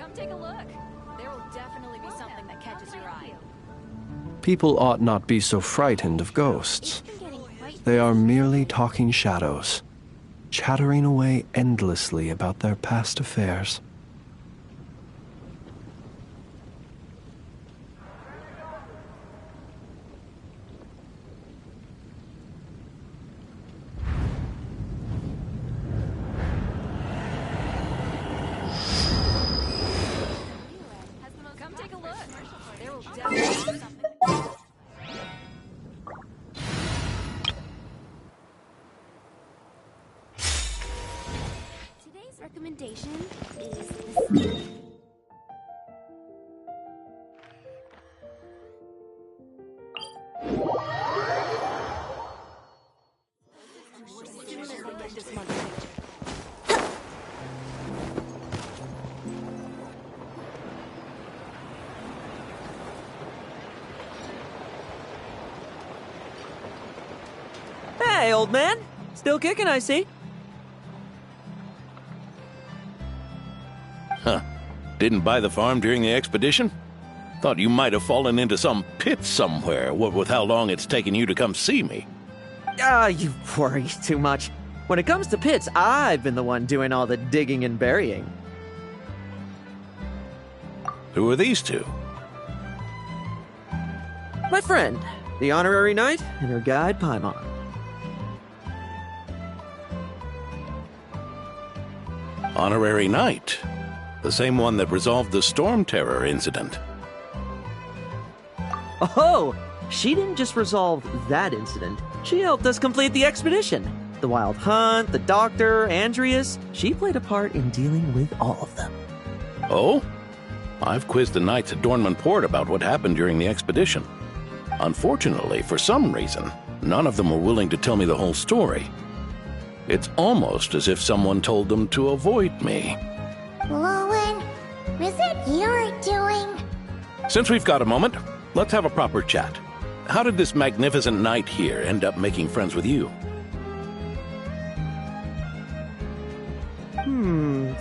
Come take a look. There will definitely be something that catches your eye. People ought not be so frightened of ghosts. They are merely talking shadows, chattering away endlessly about their past affairs. Come take a look. There will definitely be something. Today's recommendation is the Hey, old man. Still kicking, I see. Huh. Didn't buy the farm during the expedition? Thought you might have fallen into some pit somewhere, what with how long it's taken you to come see me. You worry too much. When it comes to pits, I've been the one doing all the digging and burying. Who are these two? My friend, the honorary knight, and her guide, Paimon. Honorary Knight. The same one that resolved the Storm Terror incident. Oh, she didn't just resolve that incident. She helped us complete the expedition. The Wild Hunt, the Doctor, Andreas. She played a part in dealing with all of them. Oh? I've quizzed the knights at Dornman Port about what happened during the expedition. Unfortunately, for some reason, none of them were willing to tell me the whole story. It's almost as if someone told them to avoid me. Lowen, is it your doing? Since we've got a moment, let's have a proper chat. How did this magnificent knight here end up making friends with you?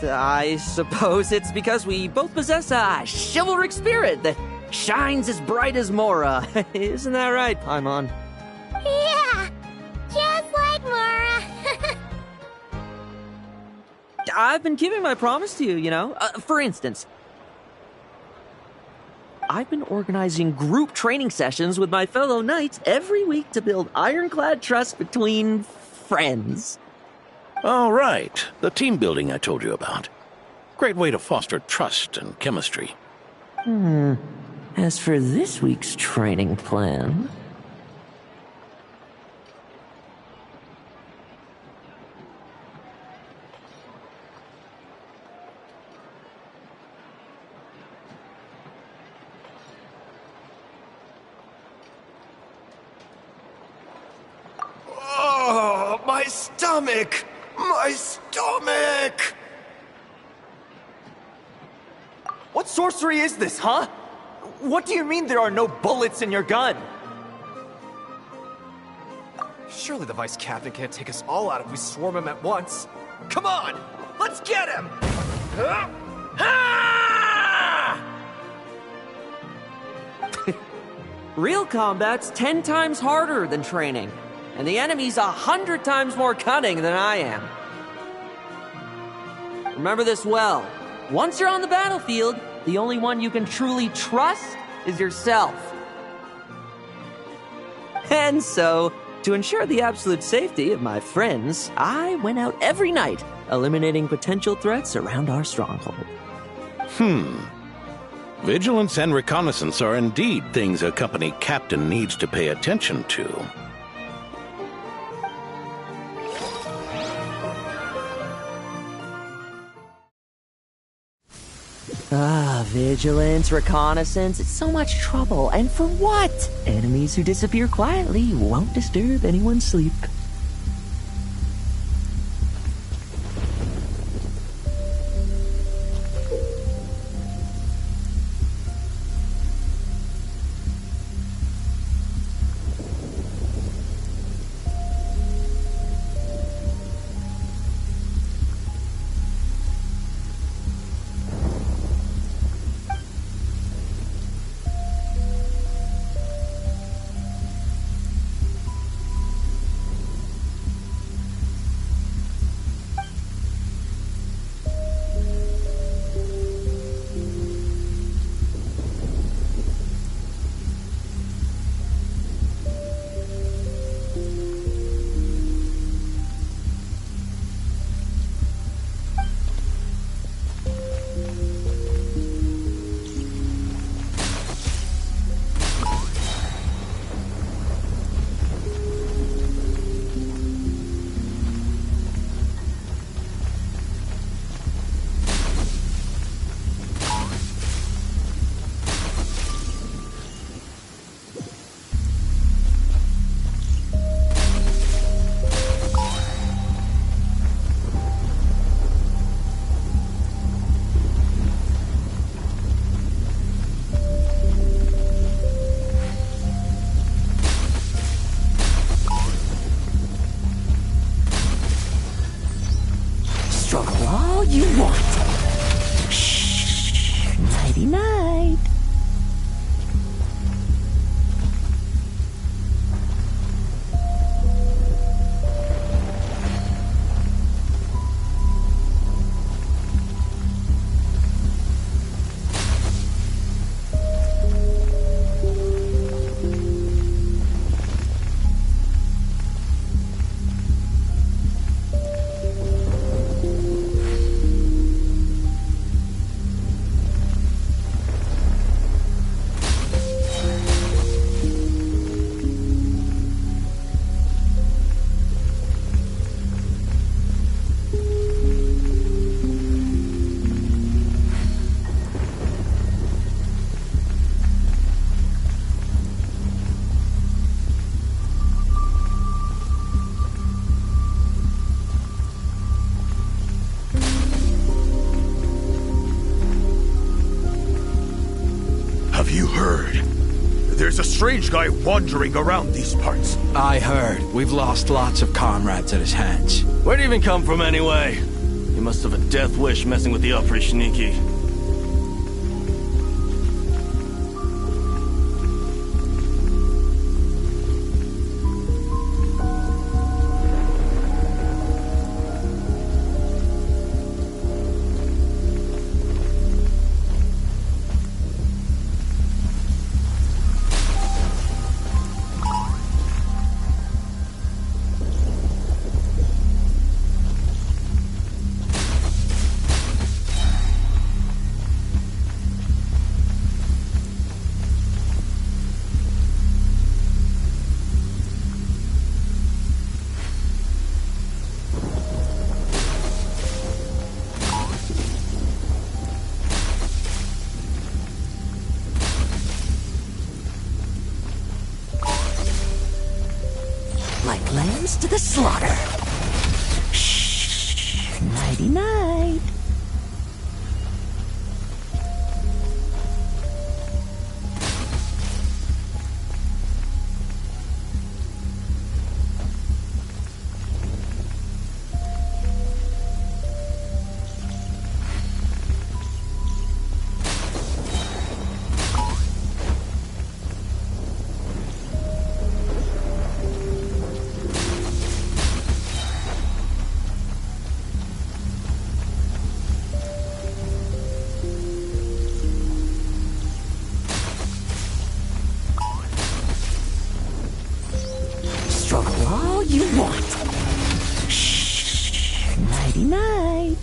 I suppose it's because we both possess a chivalric spirit that shines as bright as Mora. Isn't that right, Paimon? Yeah, just like Mara. I've been keeping my promise to you, you know. For instance, I've been organizing group training sessions with my fellow knights every week to build ironclad trust between friends. Oh, right. The team building I told you about. Great way to foster trust and chemistry. As for this week's training plan... Oh, my stomach! My stomach! What sorcery is this, huh? What do you mean there are no bullets in your gun? Surely the Vice Captain can't take us all out if we swarm him at once. Come on! Let's get him! Real combat's 10 times harder than training, and the enemy's 100 times more cunning than I am. Remember this well. Once you're on the battlefield, the only one you can truly trust is yourself. And so, to ensure the absolute safety of my friends, I went out every night, eliminating potential threats around our stronghold. Vigilance and reconnaissance are indeed things a company captain needs to pay attention to. Vigilance, reconnaissance, it's so much trouble. And for what? Enemies who disappear quietly won't disturb anyone's sleep. Struggle all you want. Shh. Nighty night. Have you heard? There's a strange guy wandering around these parts. I heard. We've lost lots of comrades at his hands. Where'd he even come from anyway? He must have a death wish messing with the Oprishniki. Like lambs to the slaughter. Shh. Nighty night. Struggle all you want. Shh. Nighty night.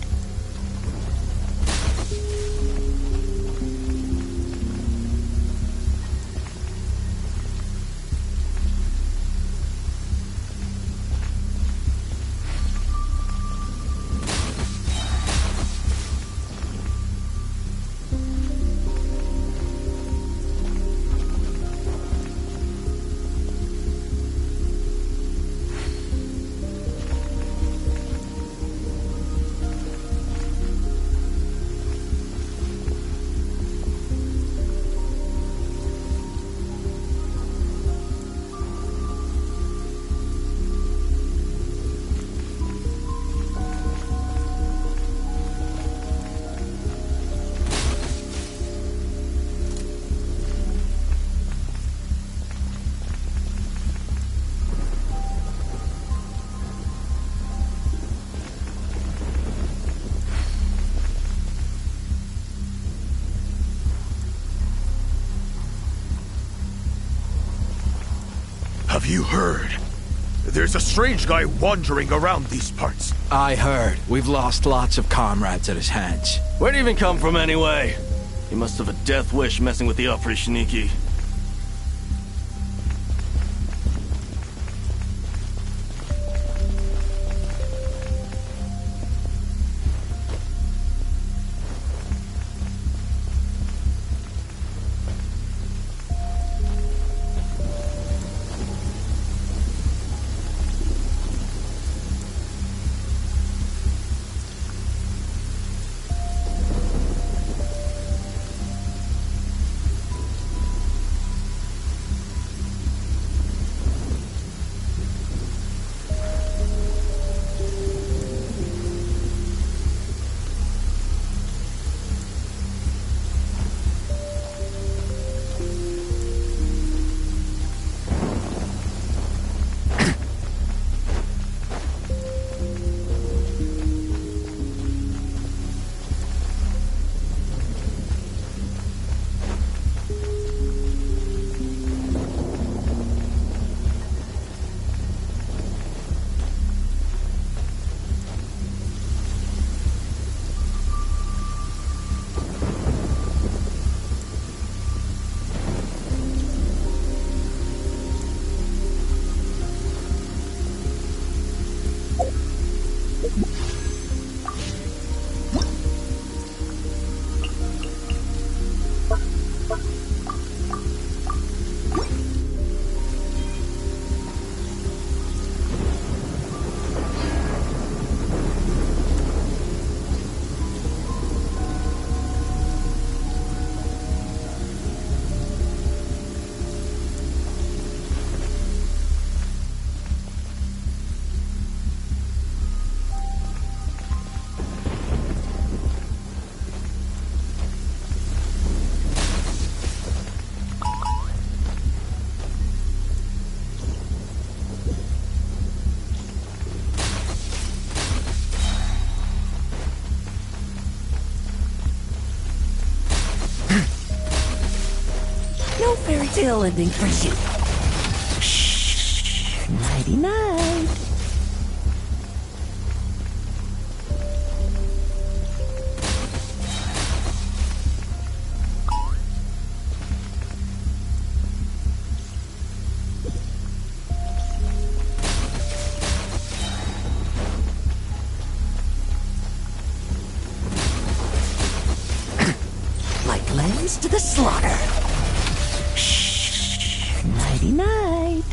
Have you heard? There's a strange guy wandering around these parts. I heard. We've lost lots of comrades at his hands. Where'd he even come from anyway? He must have a death wish messing with the Oprychniki. No fairy tale ending for you. Shh. Nighty night. Like lambs to the slaughter. Shh. Nighty night.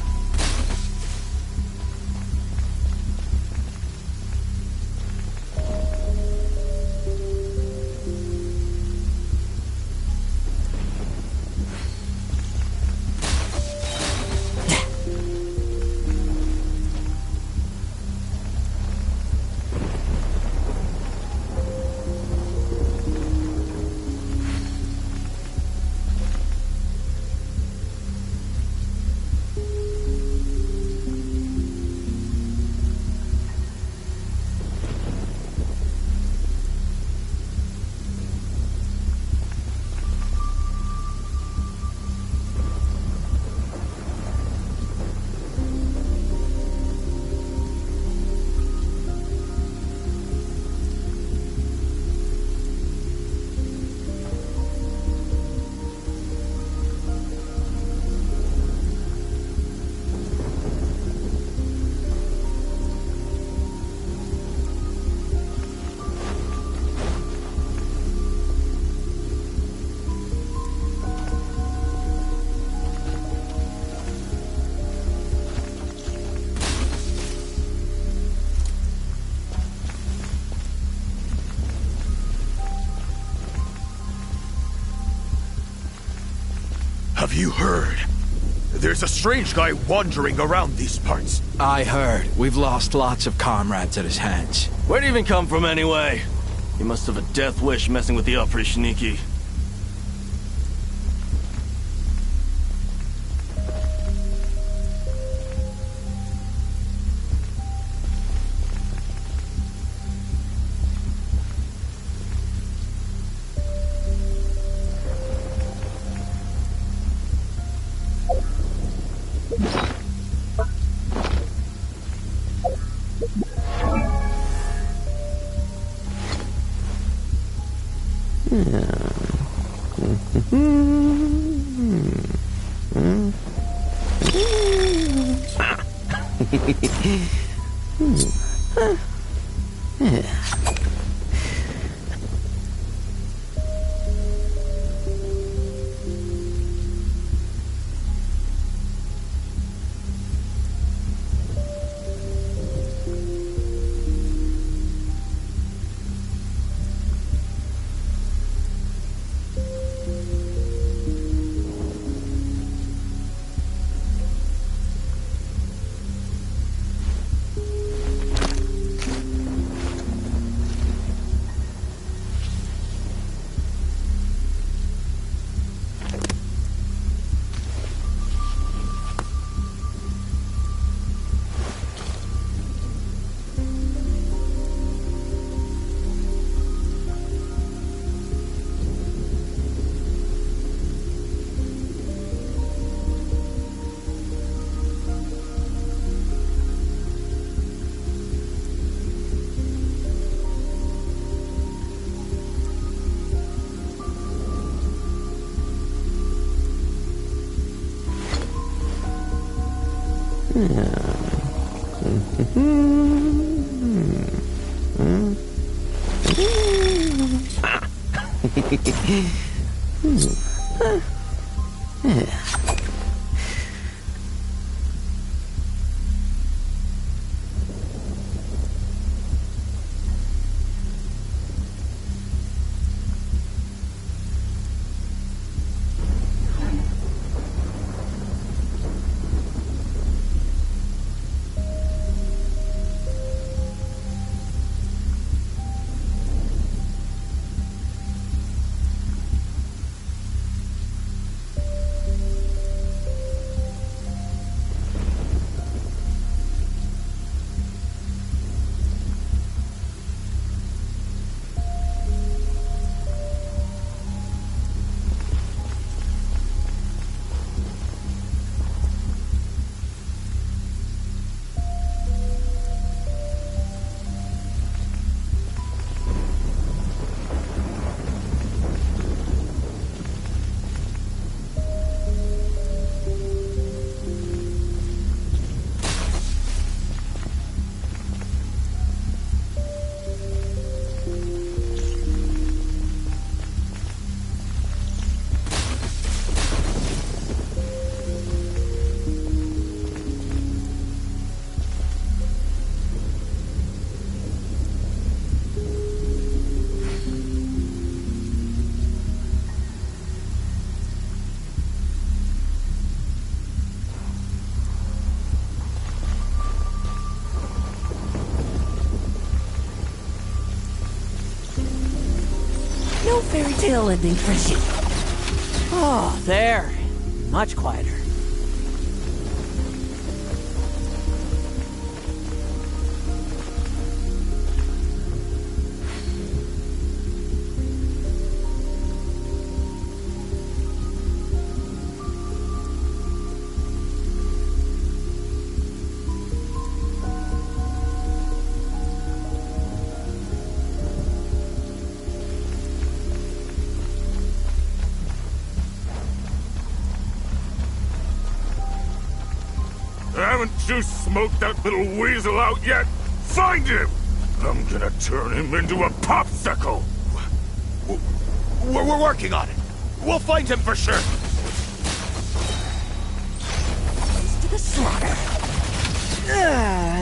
Have you heard? There's a strange guy wandering around these parts. I heard. We've lost lots of comrades at his hands. Where'd he even come from anyway? He must have a death wish messing with the Oprychniki. No fairy tale ending for you. Oh, there. Much quieter. Haven't you smoked that little weasel out yet? Find him! I'm gonna turn him into a popsicle! We're working on it. We'll find him for sure. To the slaughter.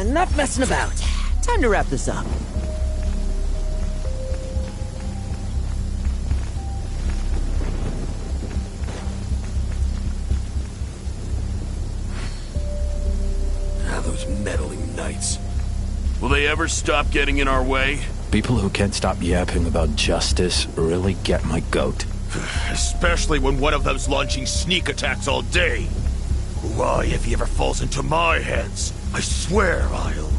Enough messing about. Time to wrap this up. Those meddling knights. Will they ever stop getting in our way? People who can't stop yapping about justice really get my goat. Especially when one of them's launching sneak attacks all day. Why, if he ever falls into my hands, I swear I'll...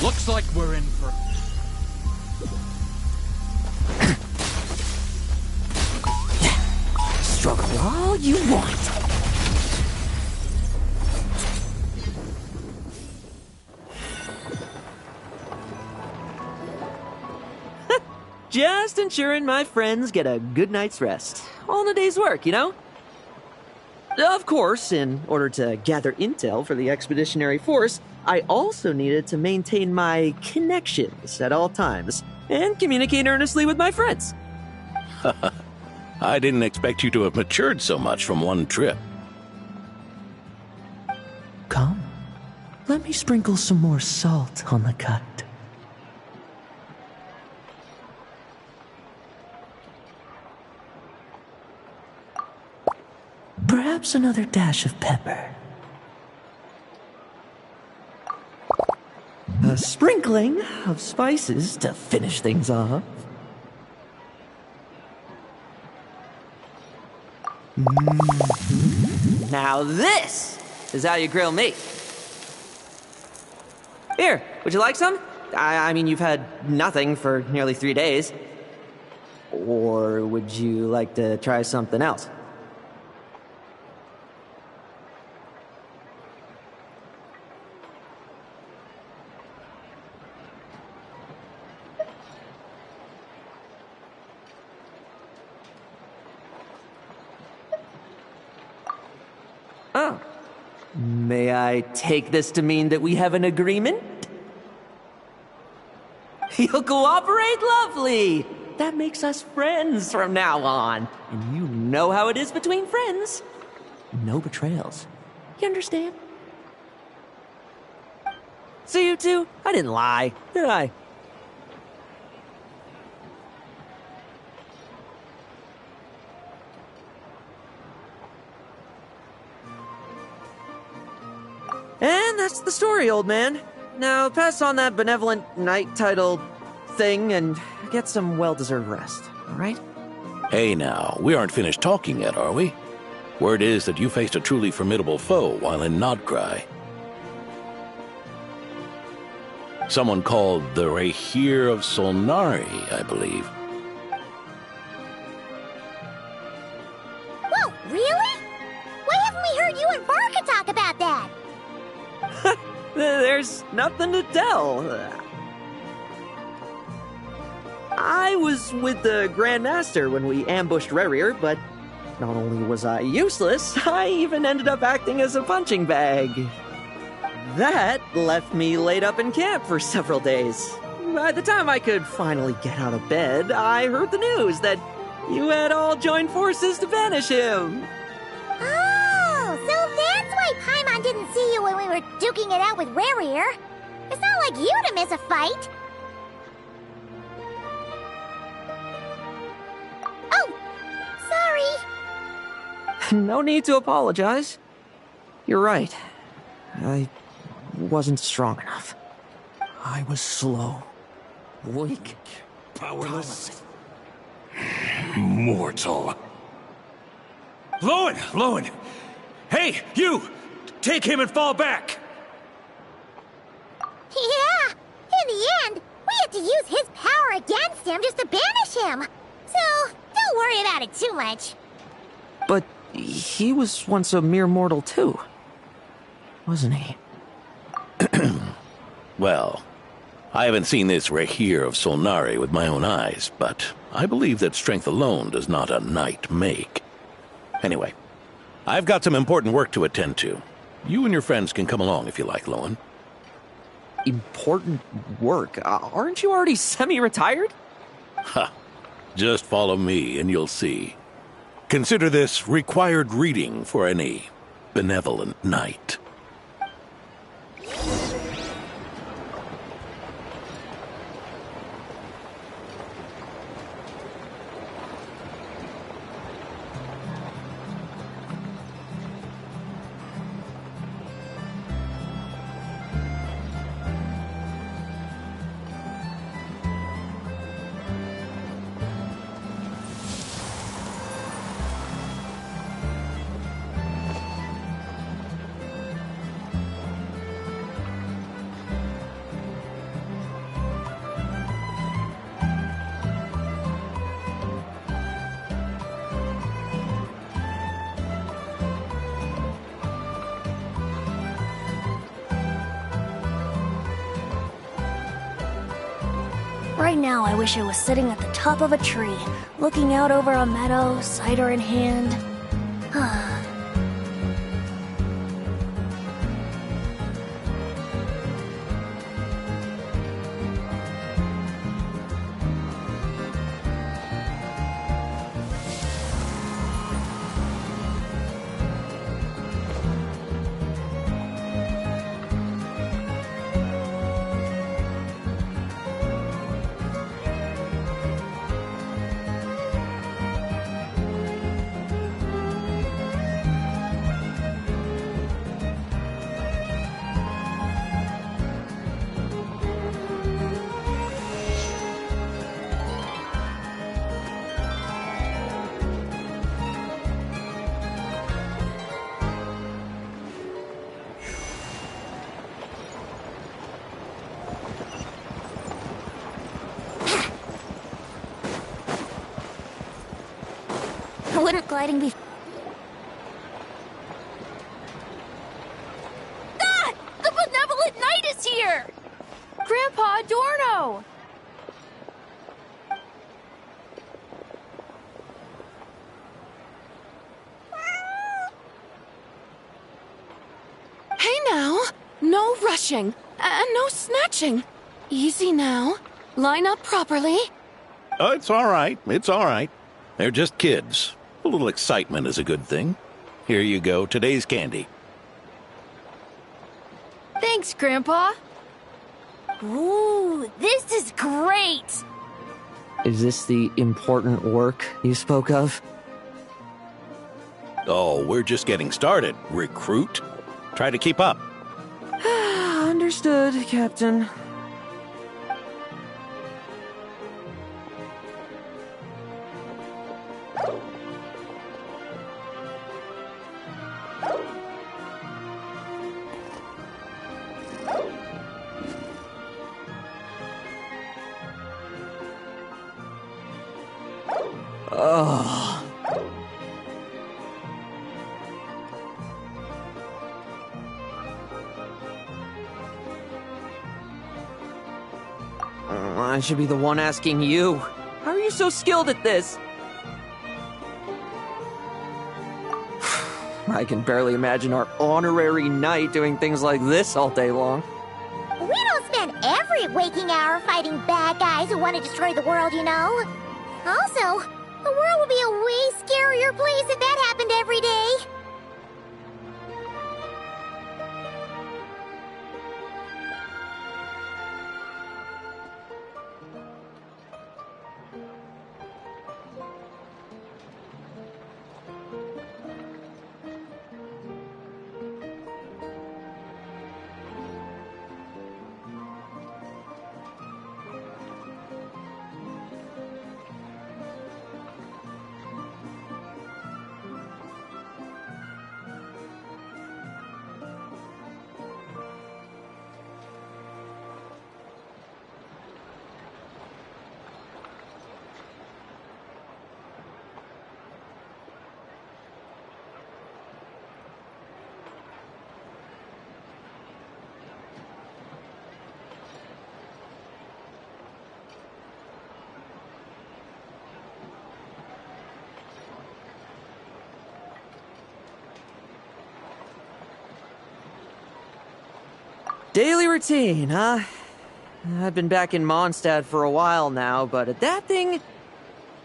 Looks like we're in for... Struggle all you want. Just ensuring my friends get a good night's rest. All in a day's work, you know? Of course, in order to gather intel for the expeditionary force, I also needed to maintain my connections at all times and communicate earnestly with my friends. I didn't expect you to have matured so much from one trip. Come, let me sprinkle some more salt on the cut. Perhaps another dash of pepper. A sprinkling of spices to finish things off. Now this is how you grill meat. Here, would you like some? I mean, you've had nothing for nearly 3 days. Or would you like to try something else? Oh. May I take this to mean that we have an agreement? You'll cooperate? Lovely! That makes us friends from now on. And you know how it is between friends. No betrayals. You understand? So you two, I didn't lie, did I? And that's the story, old man. Now pass on that benevolent night title thing and get some well-deserved rest, all right? Hey now, we aren't finished talking yet, are we? Word is that you faced a truly formidable foe while in Nodcry. Someone called the Rahir of Solnari, I believe. Whoa, really? Why haven't we heard you and Barca talk about that? There's nothing to tell. I was with the Grand Master when we ambushed Rerir, but not only was I useless, I even ended up acting as a punching bag. That left me laid up in camp for several days. By the time I could finally get out of bed, I heard the news that you had all joined forces to banish him. Oh, so that's why Paimon didn't see you when we were duking it out with Rerir. It's not like you to miss a fight. Oh, sorry. No need to apologize. You're right. I wasn't strong enough. I was slow, weak, Powerless. Mortal. Lowen! Hey, you! Take him and fall back! Yeah, in the end, we had to use his power against him just to banish him. So, don't worry about it too much. But he was once a mere mortal too, wasn't he? Well, I haven't seen this Rahir of Solnari with my own eyes, but I believe that strength alone does not a knight make. Anyway, I've got some important work to attend to. You and your friends can come along if you like, Lowen. Important work? Aren't you already semi-retired? Ha! Just follow me and you'll see. Consider this required reading for any benevolent knight. Right now, I wish I was sitting at the top of a tree, looking out over a meadow, cider in hand. Wouldn't gliding be... Ah! The benevolent knight is here! Grandpa Adorno! Hey now! No rushing, and no snatching. Easy now. Line up properly. Oh, it's all right. It's all right. They're just kids. A little excitement is a good thing. Here you go, today's candy. Thanks, Grandpa. Ooh, this is great! Is this the important work you spoke of? Oh, we're just getting started, recruit. Try to keep up. Understood, Captain. Oh. I should be the one asking you. How are you so skilled at this? I can barely imagine our honorary knight doing things like this all day long. We don't spend every waking hour fighting bad guys who want to destroy the world, you know. Also, the world would be a way scarier place if that happened every day. Daily routine, huh? I've been back in Mondstadt for a while now, but that thing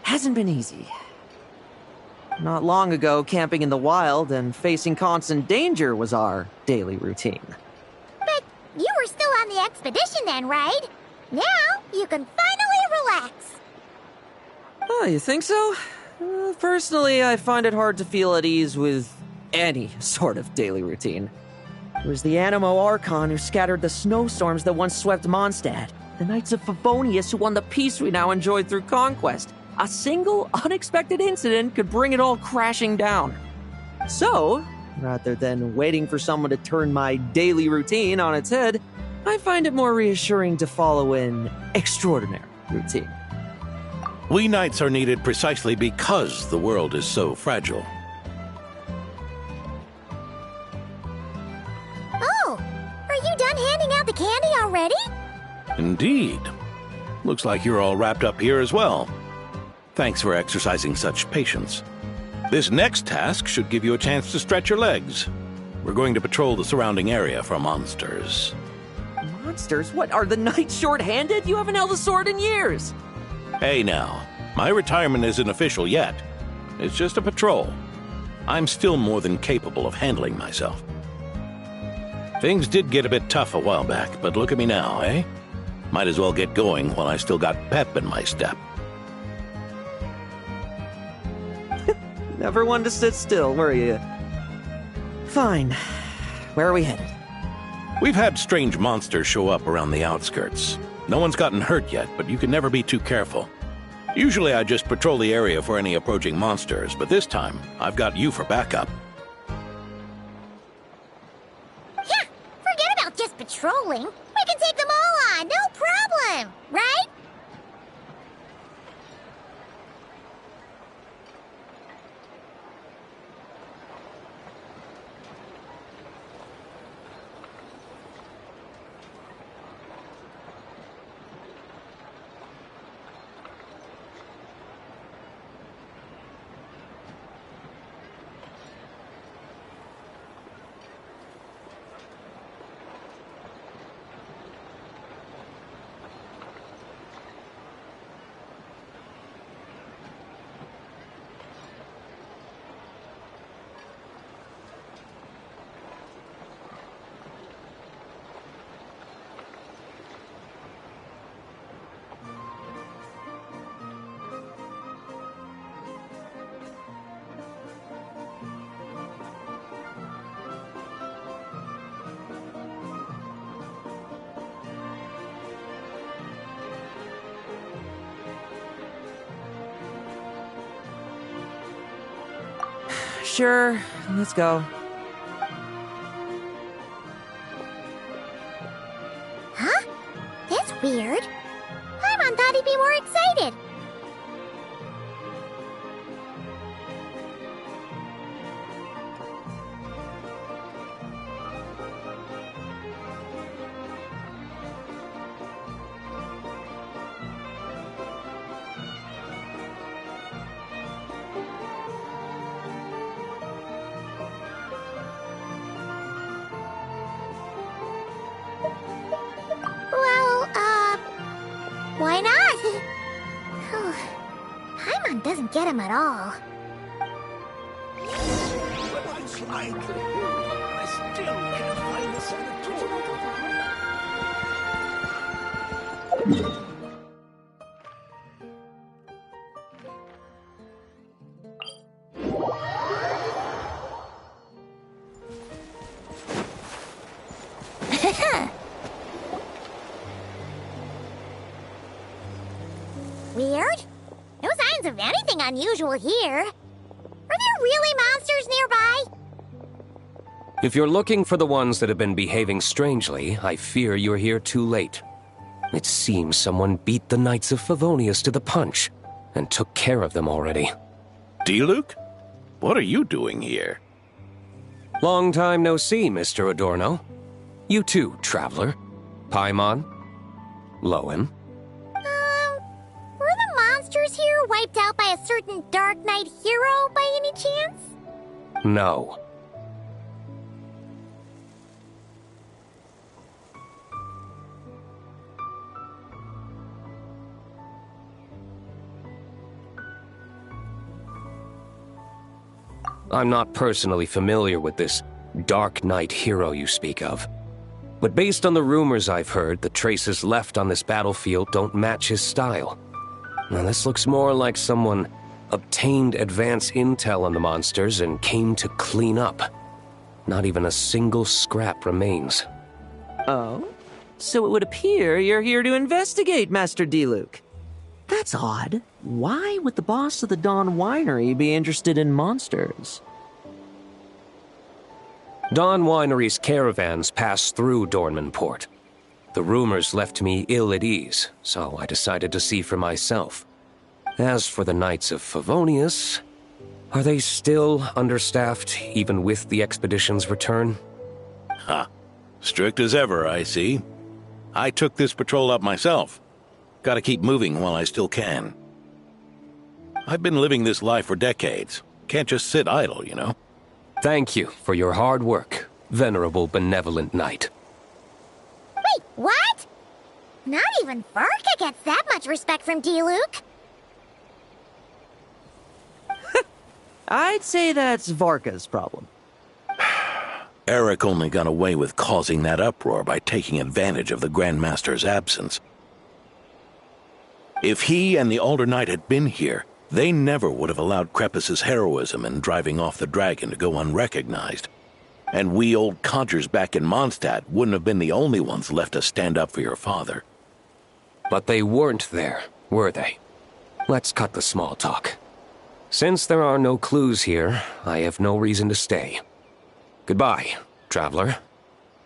hasn't been easy. Not long ago, camping in the wild and facing constant danger was our daily routine. But you were still on the expedition then, right? Now you can finally relax. Oh, you think so? Personally, I find it hard to feel at ease with any sort of daily routine. It was the Animo Archon who scattered the snowstorms that once swept Mondstadt. The Knights of Favonius who won the peace we now enjoy through conquest. A single, unexpected incident could bring it all crashing down. So, rather than waiting for someone to turn my daily routine on its head, I find it more reassuring to follow an extraordinary routine. We knights are needed precisely because the world is so fragile. Oh, are you done handing out the candy already? Indeed. Looks like you're all wrapped up here as well. Thanks for exercising such patience. This next task should give you a chance to stretch your legs. We're going to patrol the surrounding area for monsters. Monsters? What, are the knights short-handed? You haven't held a sword in years! Hey now, my retirement isn't official yet. It's just a patrol. I'm still more than capable of handling myself. Things did get a bit tough a while back, but look at me now, eh? Might as well get going while I still got pep in my step. Never one to sit still, were you? Fine. Where are we headed? We've had strange monsters show up around the outskirts. No one's gotten hurt yet, but you can never be too careful. Usually I just patrol the area for any approaching monsters, but this time I've got you for backup. Yeah, forget about just patrolling. We can take them all on, no problem, right? Sure, let's go. Huh? That's weird. Paimon thought he'd be more excited. Why not? Paimon doesn't get him at all. Weird? No signs of anything unusual here. Are there really monsters nearby? If you're looking for the ones that have been behaving strangely, I fear you're here too late. It seems someone beat the Knights of Favonius to the punch, and took care of them already. Diluc? What are you doing here? Long time no see, Mr. Adorno. You too, traveler. Paimon. Lowen. Were the monsters here wiped out by a certain Dark Knight hero by any chance? No. I'm not personally familiar with this Dark Knight hero you speak of. But based on the rumors I've heard, the traces left on this battlefield don't match his style. Now this looks more like someone obtained advance intel on the monsters and came to clean up. Not even a single scrap remains. Oh? So it would appear you're here to investigate, Master Diluc. That's odd. Why would the boss of the Dawn Winery be interested in monsters? Dawn Winery's caravans pass through Dornman Port. The rumors left me ill at ease, so I decided to see for myself. As for the Knights of Favonius, are they still understaffed even with the expedition's return? Ha! Strict as ever, I see. I took this patrol up myself. Gotta keep moving while I still can. I've been living this life for decades. Can't just sit idle, you know? Thank you for your hard work, venerable benevolent knight. Wait, what? Not even Varka gets that much respect from D-Luke. I'd say that's Varka's problem. Eric only got away with causing that uproar by taking advantage of the Grandmaster's absence. If he and the Alder Knight had been here, they never would have allowed Crepus's heroism in driving off the dragon to go unrecognized. And we old codgers back in Mondstadt wouldn't have been the only ones left to stand up for your father. But they weren't there, were they? Let's cut the small talk. Since there are no clues here, I have no reason to stay. Goodbye, traveler,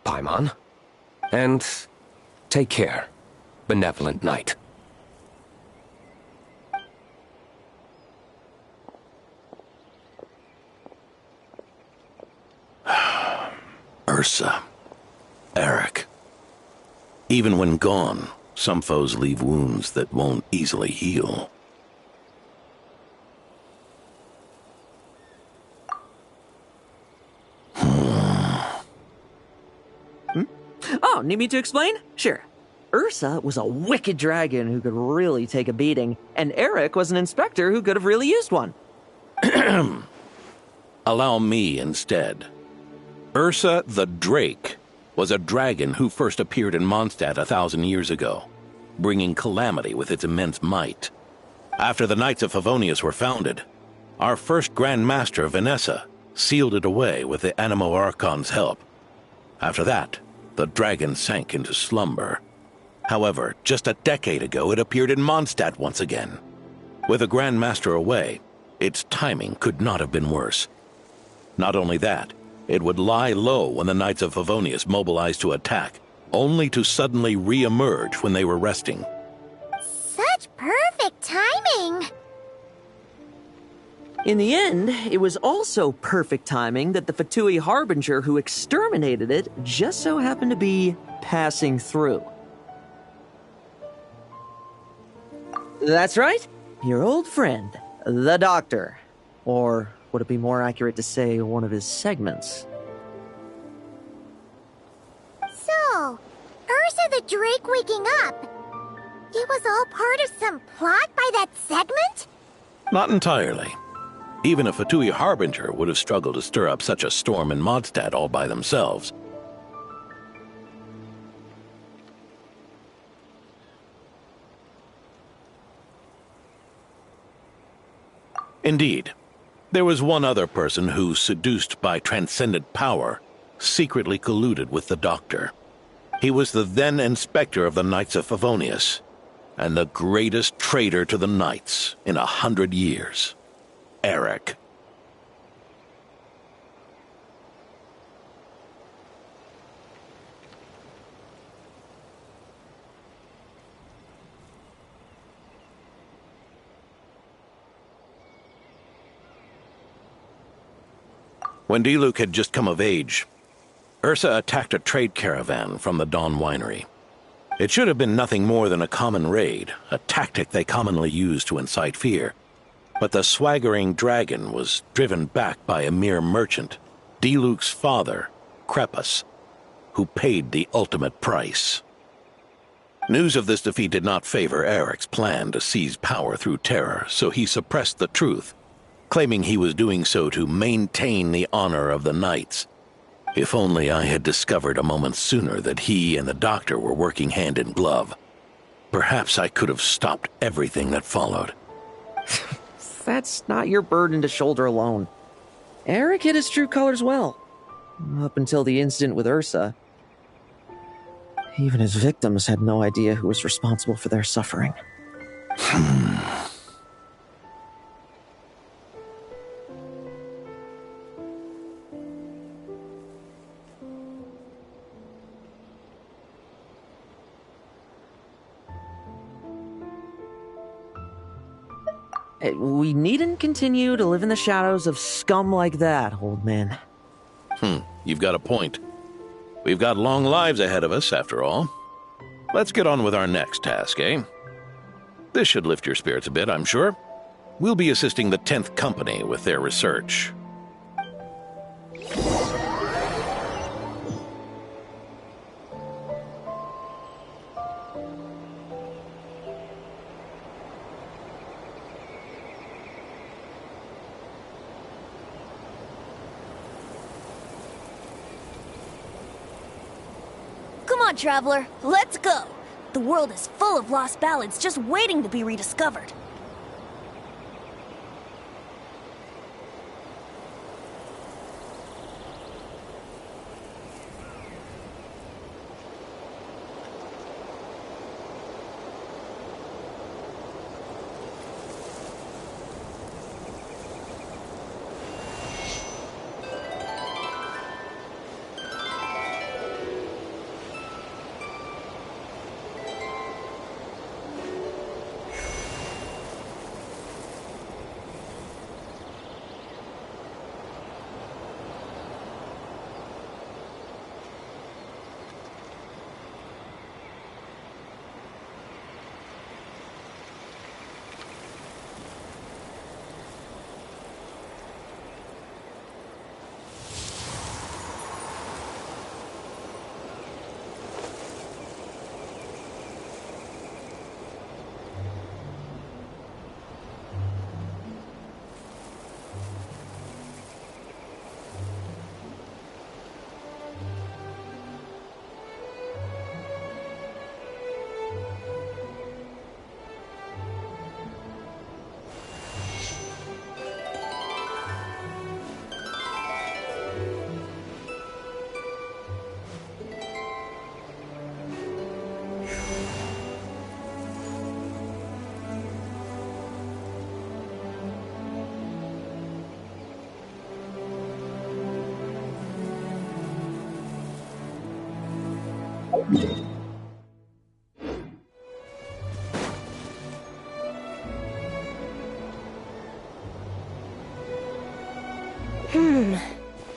Paimon, and take care, benevolent knight. Ursa, Eric. Even when gone, some foes leave wounds that won't easily heal. Oh, need me to explain? Sure. Ursa was a wicked dragon who could really take a beating, and Eric was an inspector who could have really used one. Allow me instead. Ursa the Drake was a dragon who first appeared in Mondstadt 1,000 years ago, bringing calamity with its immense might. After the Knights of Favonius were founded, our first Grand Master, Vanessa, sealed it away with the Animo Archon's help. After that, the dragon sank into slumber. However, just a decade ago, it appeared in Mondstadt once again. With the Grand Master away, its timing could not have been worse. Not only that, it would lie low when the Knights of Favonius mobilized to attack, only to suddenly re-emerge when they were resting. Such perfect timing! In the end, it was also perfect timing that the Fatui Harbinger who exterminated it just so happened to be passing through. That's right, your old friend, the Doctor. Or would it be more accurate to say one of his segments? So, Ursa the Drake waking up. It was all part of some plot by that segment? Not entirely. Even a Fatui Harbinger would have struggled to stir up such a storm in Mondstadt all by themselves. Indeed, there was one other person who, seduced by transcendent power, secretly colluded with the Doctor. He was the then Inspector of the Knights of Favonius, and the greatest traitor to the Knights in 100 years. Eric. When D-Luke had just come of age, Ursa attacked a trade caravan from the Dawn Winery. It should have been nothing more than a common raid, a tactic they commonly use to incite fear. But the swaggering dragon was driven back by a mere merchant, D-Luke's father, Crepus, who paid the ultimate price. News of this defeat did not favor Eric's plan to seize power through terror, so he suppressed the truth, claiming he was doing so to maintain the honor of the Knights. If only I had discovered a moment sooner that he and the Doctor were working hand in glove. Perhaps I could have stopped everything that followed. That's not your burden to shoulder alone. Eric hid his true colors well. Up until the incident with Ursa. Even his victims had no idea who was responsible for their suffering. We needn't continue to live in the shadows of scum like that, old man. You've got a point. We've got long lives ahead of us, after all. Let's get on with our next task, eh? This should lift your spirits a bit, I'm sure. We'll be assisting the 10th Company with their research. Come on, Traveler, let's go! The world is full of lost ballads just waiting to be rediscovered.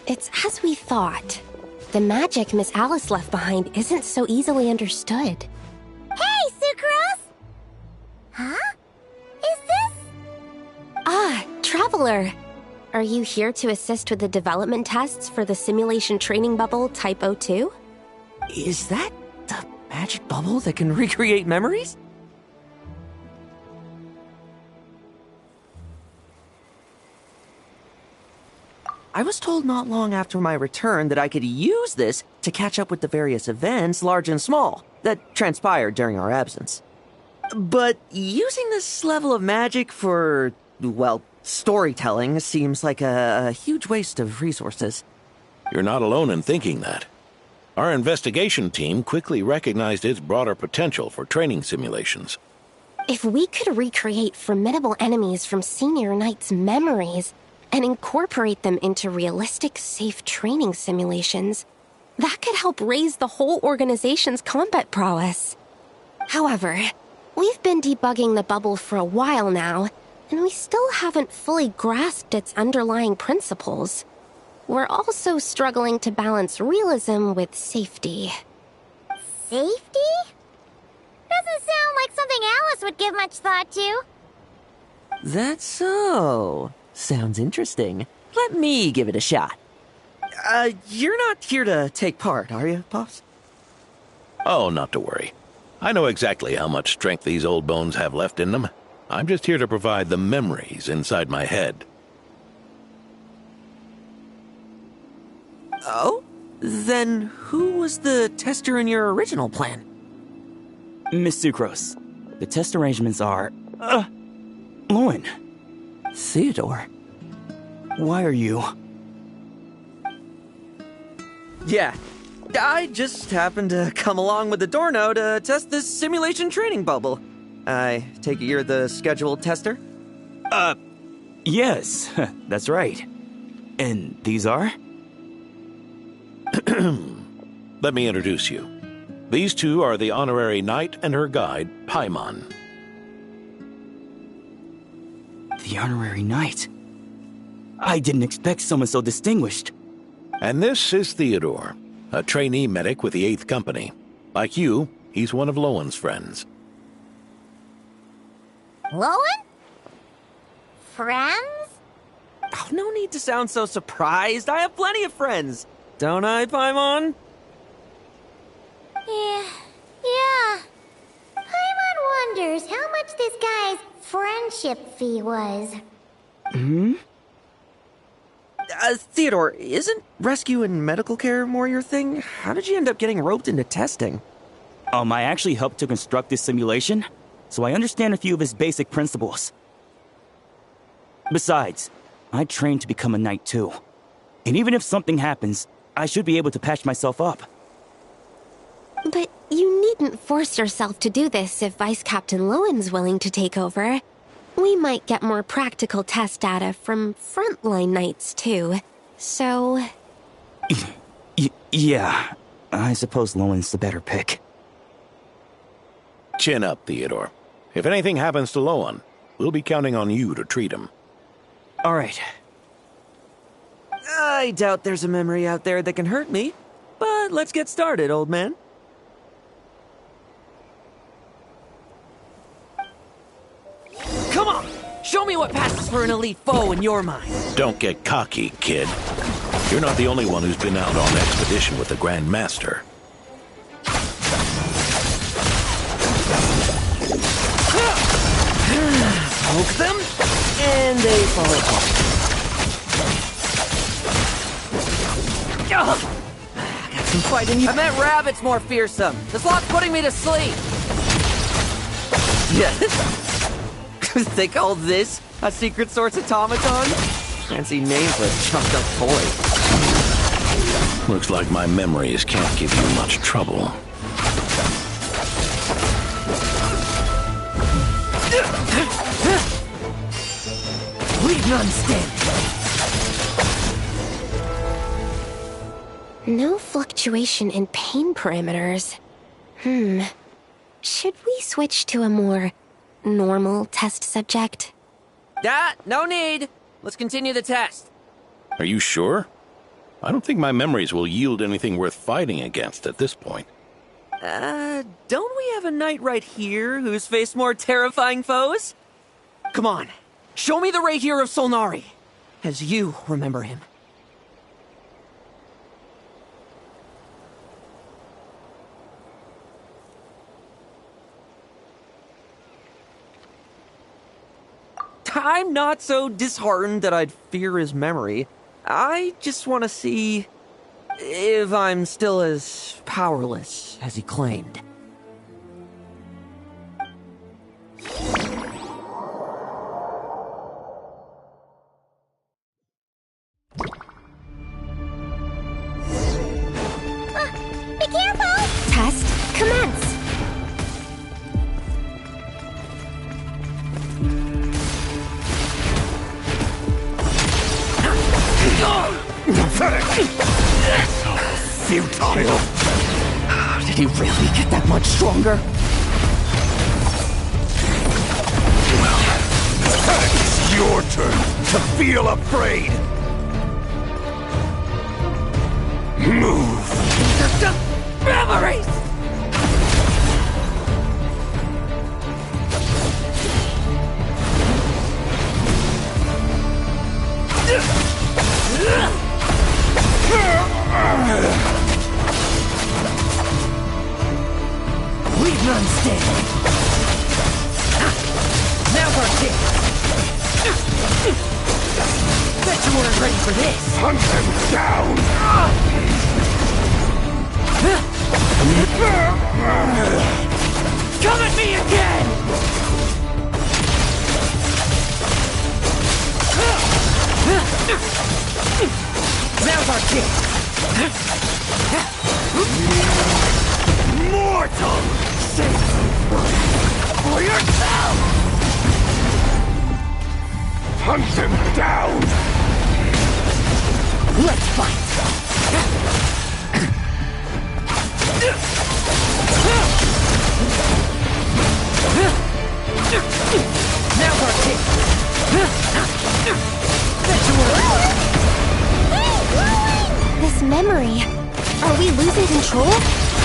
It's as we thought. The magic Miss Alice left behind isn't so easily understood. Hey, Sucrose! Huh? Is this... Traveler! Are you here to assist with the development tests for the simulation training bubble Type 02? Is that the magic bubble that can recreate memories? I was told not long after my return that I could use this to catch up with the various events, large and small, that transpired during our absence. But using this level of magic for, well, storytelling seems like a huge waste of resources. You're not alone in thinking that. Our investigation team quickly recognized its broader potential for training simulations. If we could recreate formidable enemies from Senior Knight's memories and incorporate them into realistic, safe training simulations, that could help raise the whole organization's combat prowess. However, we've been debugging the bubble for a while now, and we still haven't fully grasped its underlying principles. We're also struggling to balance realism with safety. Safety? Doesn't sound like something Alice would give much thought to. That's so. Sounds interesting. Let me give it a shot. You're not here to take part, are you, Pops? Oh, not to worry. I know exactly how much strength these old bones have left in them. I'm just here to provide the memories inside my head. Oh? Then who was the tester in your original plan? Miss Sucrose, the test arrangements are... Lauren. Theodore. Why are you... Yeah, I just happened to come along with the Dorno to test this simulation training bubble. I take it you're the scheduled tester? Yes, that's right. And these are? Let me introduce you. These two are the honorary knight and her guide, Paimon. The honorary knight? I didn't expect someone so distinguished. And this is Theodore, a trainee medic with the 8th Company. Like you, he's one of Lowen's friends. Lowen? Friends? Oh, no need to sound so surprised. I have plenty of friends. Don't I, Paimon? Yeah. Paimon wonders how much this guy's friendship fee was. Theodore, isn't rescue and medical care more your thing? How did you end up getting roped into testing? I actually helped to construct this simulation, so I understand a few of its basic principles. Besides, I trained to become a knight too. And even if something happens, I should be able to patch myself up. But you needn't force yourself to do this if Vice Captain Lowen's willing to take over. We might get more practical test data from frontline knights too, so... Yeah, I suppose Lowen's the better pick. Chin up, Theodore. If anything happens to Lowen, we'll be counting on you to treat him. All right. I doubt there's a memory out there that can hurt me, but let's get started, old man. Come on! Show me what passes for an elite foe in your mind. Don't get cocky, kid. You're not the only one who's been out on expedition with the Grand Master. Poke them, and they fall apart. Got some fight in you. I meant rabbits more fearsome. This lot's putting me to sleep. Yes. They call this a secret source automaton? Fancy name for a chunked up toy. Looks like my memories can't give you much trouble. Leave none standing. No fluctuation in pain parameters. Should we switch to a more normal test subject? No need. Let's continue the test. Are you sure? I don't think my memories will yield anything worth fighting against at this point. Don't we have a knight right here who's faced more terrifying foes? Come on, show me the Rahier of Solnari, as you remember him. I'm not so disheartened that I'd fear his memory. I just want to see if I'm still as powerless as he claimed. Be careful! Test commence! Futile! Did he really get that much stronger? It's your turn to feel afraid! Move! They're just memories! Leave none standing. Now's our chance. Bet you weren't ready for this. Hunt them down! Come at me again! Now's our chance. Mortal! Save for yourself! Hunt them down! Let's fight! Now's our chance! This memory... Are we losing control?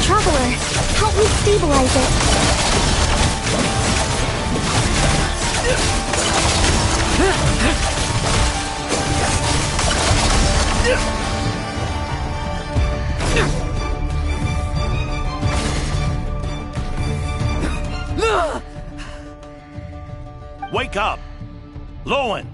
Traveler, help me stabilize it. Wake up! Lowen!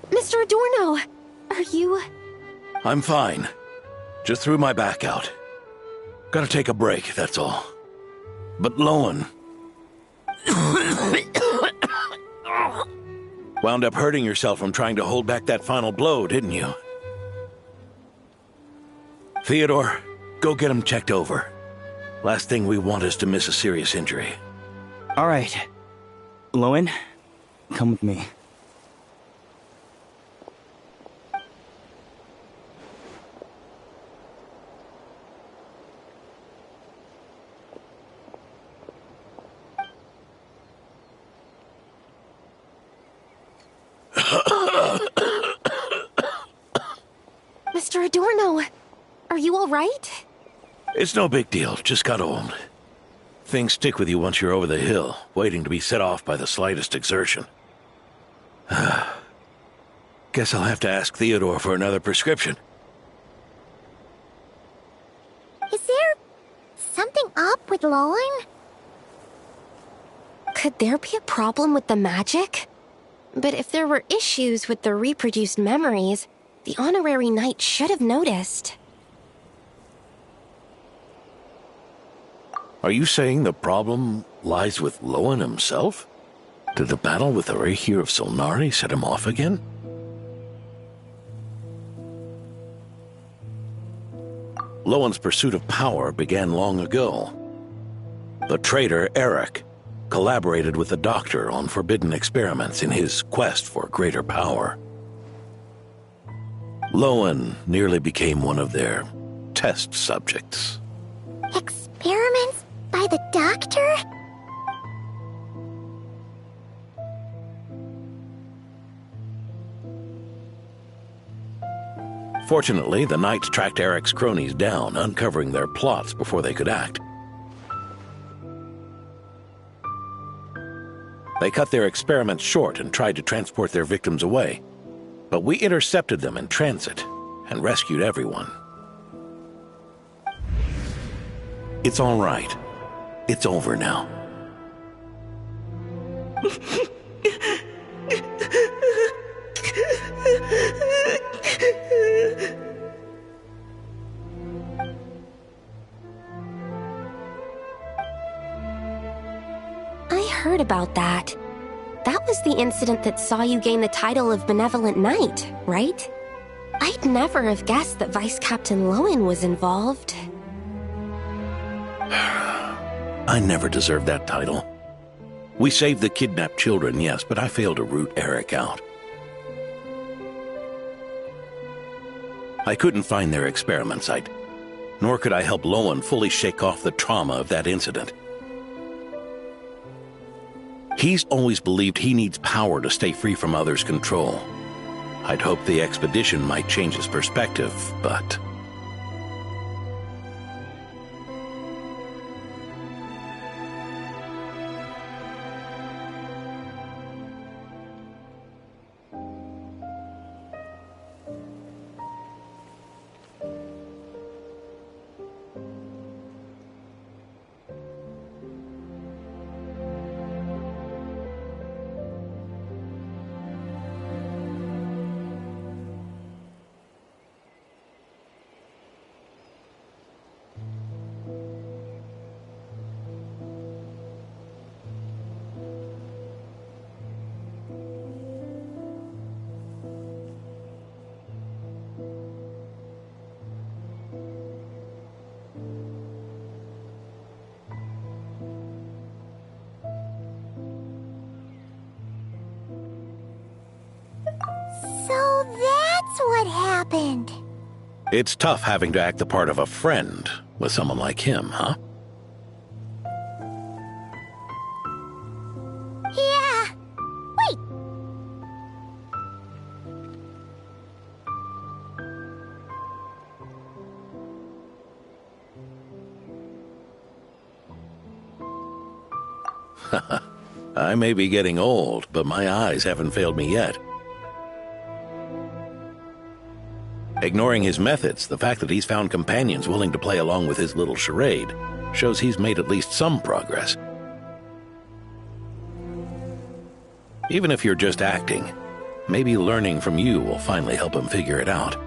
Mr. Adorno, are you... I'm fine. Just threw my back out. Gotta take a break, that's all. But Lowen... wound up hurting yourself from trying to hold back that final blow, didn't you? Theodore, go get him checked over. Last thing we want is to miss a serious injury. All right. Lowen, come with me. Mr. Adorno, are you all right? It's no big deal, just got old. Things stick with you once you're over the hill, waiting to be set off by the slightest exertion. Guess I'll have to ask Theodore for another prescription. Is there something up with Lowen? Could there be a problem with the magic? But if there were issues with the reproduced memories, the honorary knight should have noticed. Are you saying the problem lies with Lowen himself? Did the battle with the Rahier of Solnari set him off again? Lowen's pursuit of power began long ago. The traitor, Eric, collaborated with the Doctor on forbidden experiments in his quest for greater power. Lowen nearly became one of their test subjects. Experiments by the Doctor? Fortunately, the Knights tracked Eric's cronies down, uncovering their plots before they could act. They cut their experiments short and tried to transport their victims away, but we intercepted them in transit and rescued everyone. It's all right. It's over now. I heard about that. That was the incident that saw you gain the title of Benevolent Knight, right? I'd never have guessed that Vice Captain Lowen was involved. I never deserved that title. We saved the kidnapped children, yes, but I failed to root Eric out. I couldn't find their experiment site, nor could I help Lowen fully shake off the trauma of that incident. He's always believed he needs power to stay free from others' control. I'd hoped the expedition might change his perspective, but... So that's what happened. It's tough having to act the part of a friend with someone like him, huh? Yeah. Wait. I may be getting old, but my eyes haven't failed me yet. Ignoring his methods, the fact that he's found companions willing to play along with his little charade shows he's made at least some progress. Even if you're just acting, maybe learning from you will finally help him figure it out.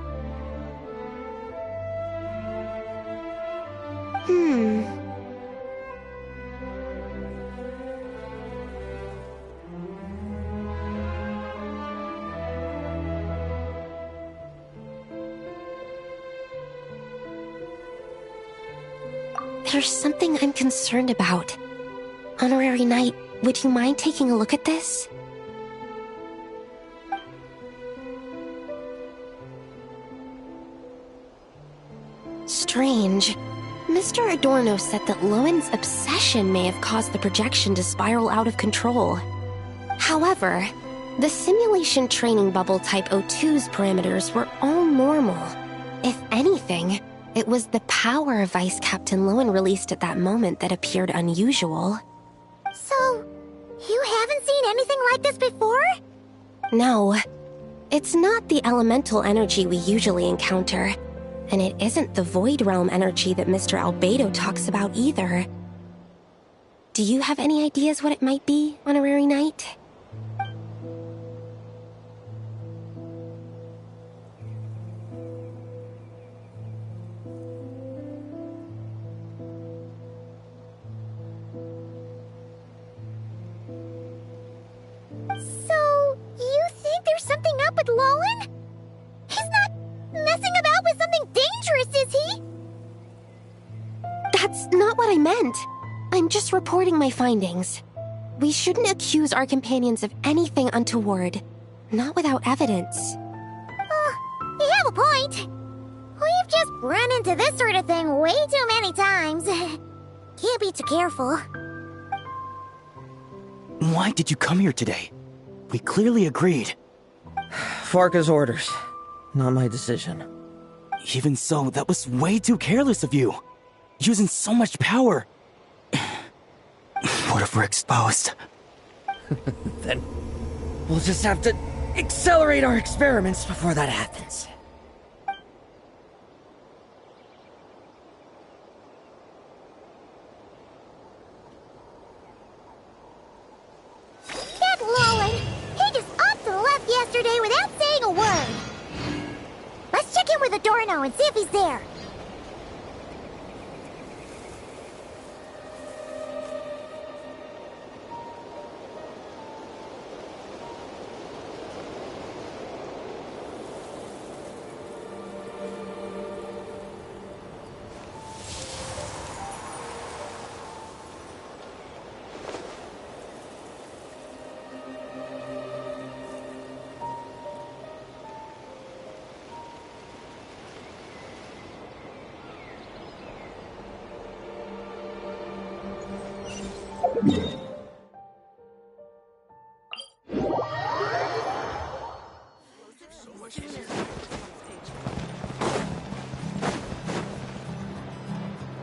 There's something I'm concerned about. Honorary Knight, would you mind taking a look at this? Strange. Mr. Adorno said that Lowen's obsession may have caused the projection to spiral out of control. However, the simulation training bubble Type 02's parameters were all normal. If anything, it was the power Vice Captain Lowen released at that moment that appeared unusual. So, you haven't seen anything like this before? No. It's not the elemental energy we usually encounter, and it isn't the Void Realm energy that Mr. Albedo talks about either. Do you have any ideas what it might be, Honorary Knight? So, you think there's something up with Lowen? He's not messing about with something dangerous, is he? That's not what I meant. I'm just reporting my findings. We shouldn't accuse our companions of anything untoward. Not without evidence. You have a point. We've just run into this sort of thing way too many times. Can't be too careful. Why did you come here today? We clearly agreed. Farka's orders. Not my decision. Even so, that was way too careless of you. Using so much power. What if we're exposed? Then we'll just have to accelerate our experiments before that happens. That Lowen! He just upped and left yesterday without saying a word. Let's check in with Adorno and see if he's there.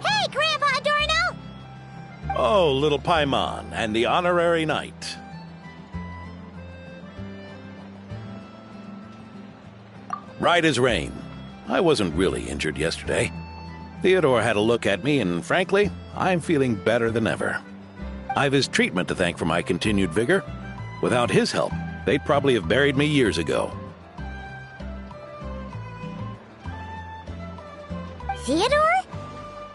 Hey, Grandpa Adorno! Oh, little Paimon and the Honorary Knight. Right as rain. I wasn't really injured yesterday. Theodore had a look at me, and frankly, I'm feeling better than ever. I've his treatment to thank for my continued vigor. Without his help, they'd probably have buried me years ago. Theodore?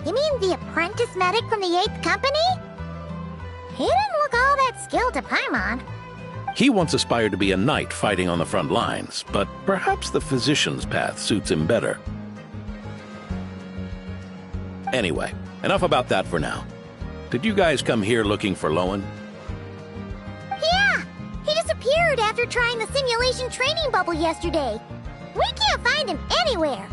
You mean the apprentice medic from the 8th Company? He didn't look all that skilled to Paimon. He once aspired to be a knight fighting on the front lines, but perhaps the physician's path suits him better. Anyway, enough about that for now. Did you guys come here looking for Lowen? Yeah! He disappeared after trying the simulation training bubble yesterday. We can't find him anywhere.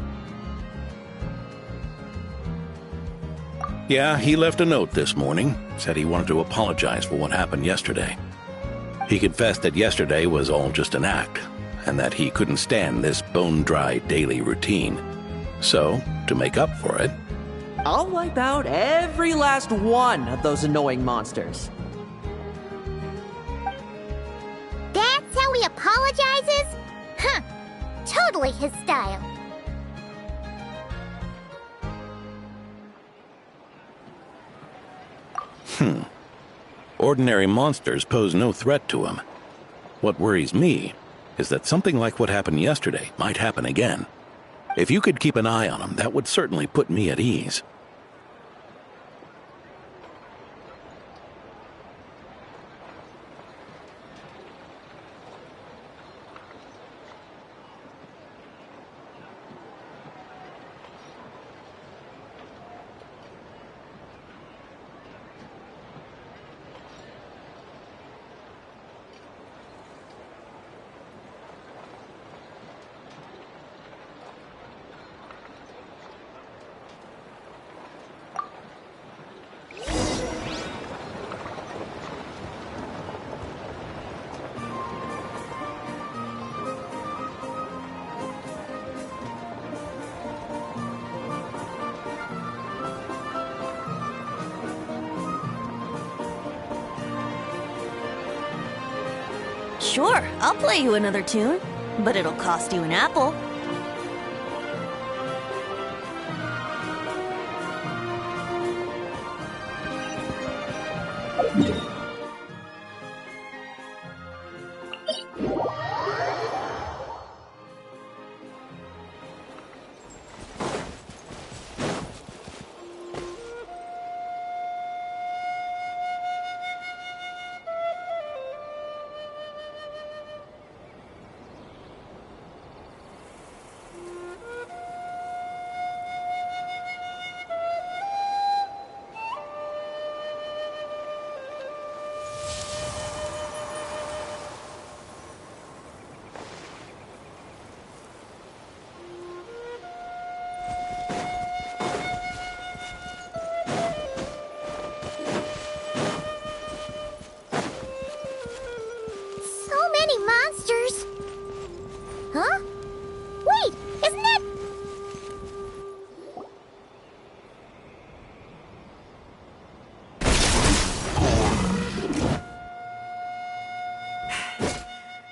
Yeah, he left a note this morning. Said he wanted to apologize for what happened yesterday. He confessed that yesterday was all just an act, and that he couldn't stand this bone-dry daily routine. So, to make up for it, I'll wipe out every last one of those annoying monsters. apologizes? Huh. Totally his style. Ordinary monsters pose no threat to him. What worries me is that something like what happened yesterday might happen again. If you could keep an eye on him, that would certainly put me at ease. Sure, I'll play you another tune, but it'll cost you an apple. Monsters? Huh? Wait, isn't that...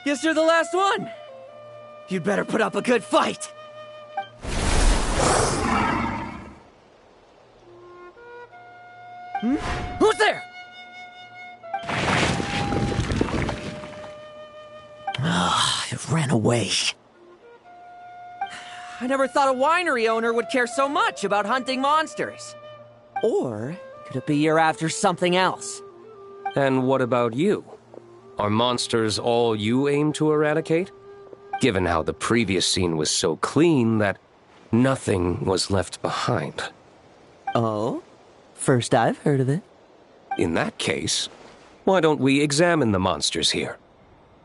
Guess you're the last one. You'd better put up a good fight. Who's there? It ran away. I never thought a winery owner would care so much about hunting monsters. Or could it be you're after something else? And what about you? Are monsters all you aim to eradicate? Given how the previous scene was so clean that nothing was left behind. Oh? First I've heard of it. In that case, why don't we examine the monsters here?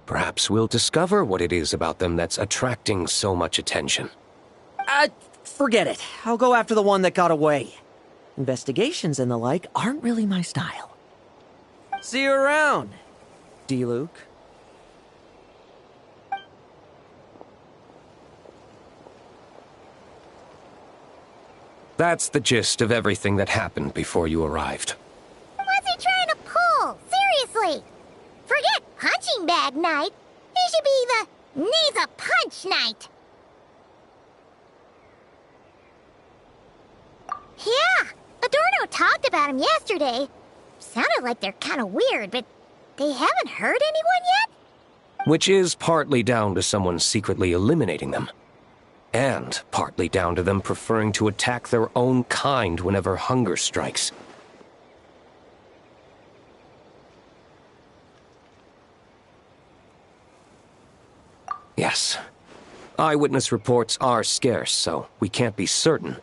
Perhaps we'll discover what it is about them that's attracting so much attention. Forget it. I'll go after the one that got away. Investigations and the like aren't really my style. See you around, D-Luke. That's the gist of everything that happened before you arrived. What's he trying to pull? Seriously! Forget punching bag night. It should be the needs a punch night. Yeah, Adorno talked about him yesterday. Sounded like they're kind of weird, but they haven't hurt anyone yet? Which is partly down to someone secretly eliminating them. And partly down to them preferring to attack their own kind whenever hunger strikes. Yes. Eyewitness reports are scarce, so we can't be certain.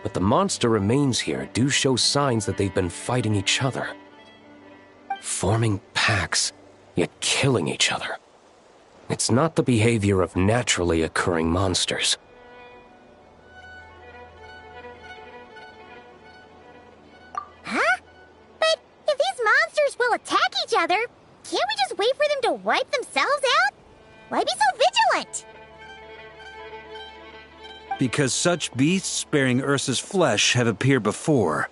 But the monster remains here do show signs that they've been fighting each other. Forming packs, yet killing each other. It's not the behavior of naturally occurring monsters. Huh? But if these monsters will attack each other, can't we just wait for them to wipe themselves out? Why be so vigilant? Because such beasts bearing Ursa's flesh have appeared before.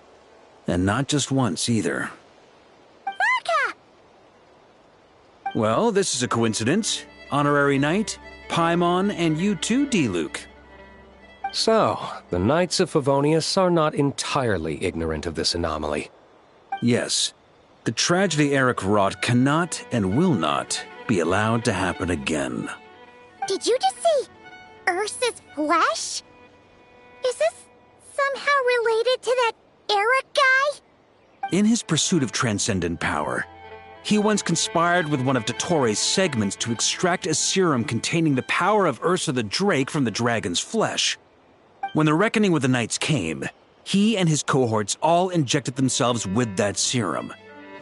And not just once, either. Varka! Well, this is a coincidence. Honorary Knight, Paimon, and you too, D-Luke. So, the Knights of Favonius are not entirely ignorant of this anomaly. Yes. The tragedy Eric wrought cannot and will not be allowed to happen again. Did you just see Ursa's flesh? Is this somehow related to that Eric guy? In his pursuit of transcendent power, he once conspired with one of Dottores' segments to extract a serum containing the power of Ursa the Drake from the dragon's flesh. When the reckoning with the Knights came, he and his cohorts all injected themselves with that serum,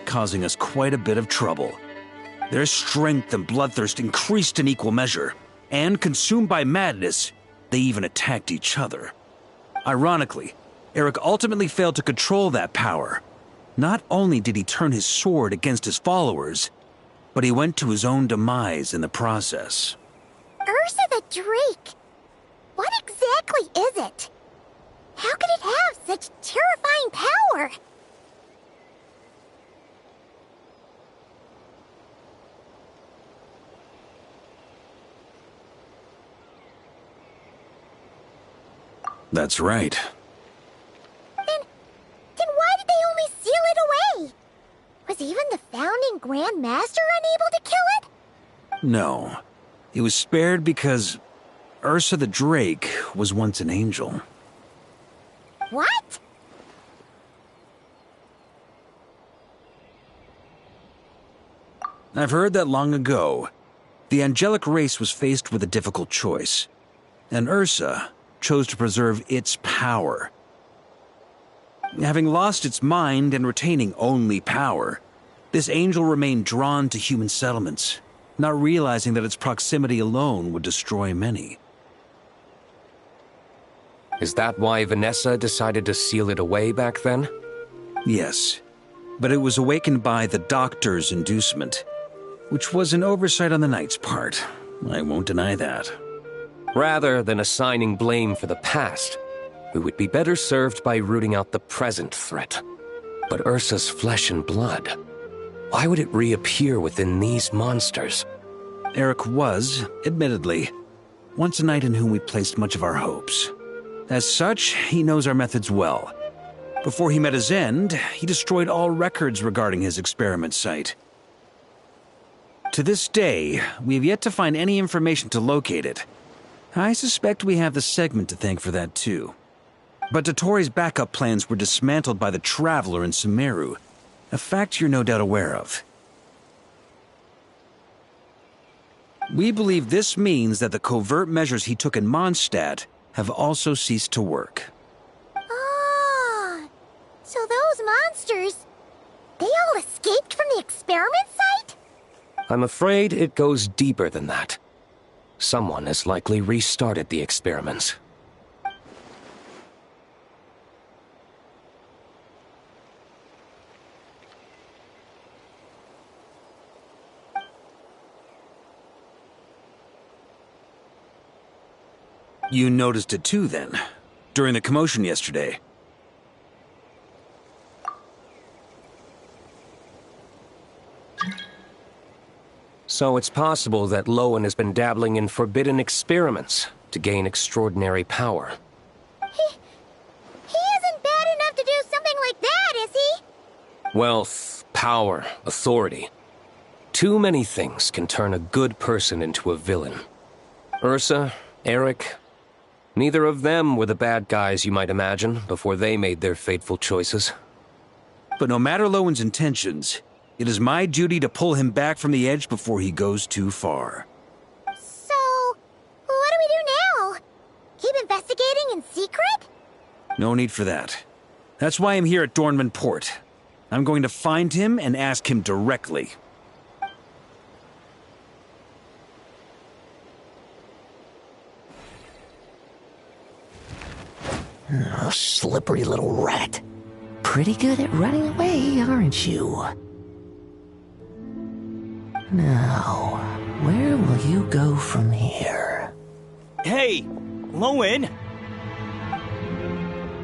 causing us quite a bit of trouble. Their strength and bloodthirst increased in equal measure, and consumed by madness, they even attacked each other. Ironically, Eric ultimately failed to control that power. Not only did he turn his sword against his followers, but he went to his own demise in the process. Ursa the Drake? What exactly is it? How could it have such terrifying power? That's right. Then why did they only seal it away? Was even the founding Grand Master unable to kill it? No. It was spared because Ursa the Drake was once an angel. What? I've heard that long ago, the angelic race was faced with a difficult choice, and Ursa chose to preserve its power. Having lost its mind and retaining only power, this angel remained drawn to human settlements, not realizing that its proximity alone would destroy many. Is that why Vanessa decided to seal it away back then? Yes, but it was awakened by the Doctor's inducement, which was an oversight on the Knight's part. I won't deny that. Rather than assigning blame for the past, we would be better served by rooting out the present threat. But Ursa's flesh and blood, why would it reappear within these monsters? Eric was, admittedly, once a knight in whom we placed much of our hopes. As such, he knows our methods well. Before he met his end, he destroyed all records regarding his experiment site. To this day, we have yet to find any information to locate it. I suspect we have the segment to thank for that too. But Dottores' backup plans were dismantled by the Traveler in Sumeru, a fact you're no doubt aware of. We believe this means that the covert measures he took in Mondstadt have also ceased to work. Ah, so those monsters, they all escaped from the experiment site? I'm afraid it goes deeper than that. Someone has likely restarted the experiments. You noticed it too, then, during the commotion yesterday. So it's possible that Lowen has been dabbling in forbidden experiments to gain extraordinary power. He isn't bad enough to do something like that, is he? Wealth, power, authority. Too many things can turn a good person into a villain. Ursa, Eric, neither of them were the bad guys you might imagine before they made their fateful choices. But no matter Lowen's intentions, it is my duty to pull him back from the edge before he goes too far. So, what do we do now? Keep investigating in secret? No need for that. That's why I'm here at Dornman Port. I'm going to find him and ask him directly. Oh, slippery little rat. Pretty good at running away, aren't you? Now, where will you go from here? Hey, Lowen!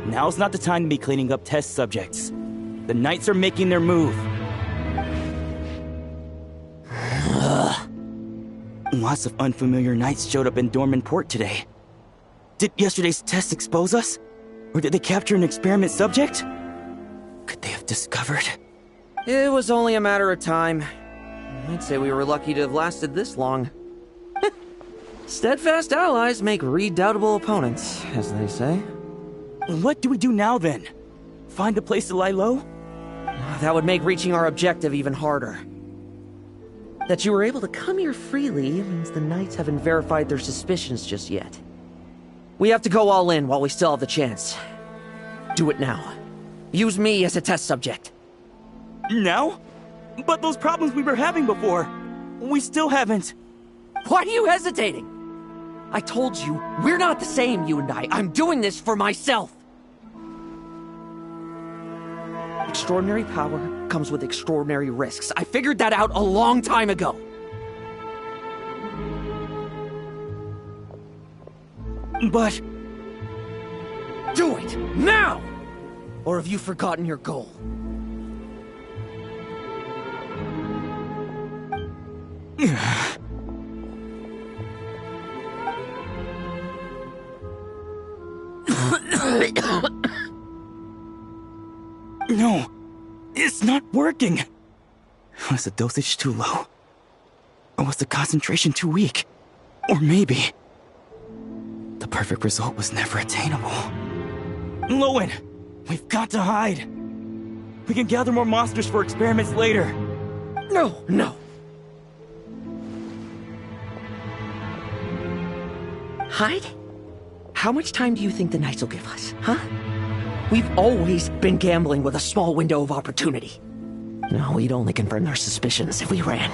Now's not the time to be cleaning up test subjects. The Knights are making their move. Lots of unfamiliar knights showed up in Dorman Port today. Did yesterday's test expose us? Or did they capture an experiment subject? Could they have discovered? It was only a matter of time. I'd say we were lucky to have lasted this long. Steadfast allies make redoubtable opponents, as they say. What do we do now, then? Find a place to lie low? That would make reaching our objective even harder. That you were able to come here freely means the Knights haven't verified their suspicions just yet. We have to go all in while we still have the chance. Do it now. Use me as a test subject. Now? But those problems we were having before, we still haven't. Why are you hesitating? I told you, we're not the same, you and I. I'm doing this for myself. Extraordinary power comes with extraordinary risks. I figured that out a long time ago. But... do it, now! Or have you forgotten your goal? No, it's not working. Was the dosage too low? Or was the concentration too weak? Or maybe... the perfect result was never attainable. Lowen, we've got to hide. We can gather more monsters for experiments later. No. Hide? How much time do you think the Knights will give us, huh? We've always been gambling with a small window of opportunity. No, we'd only confirm their suspicions if we ran.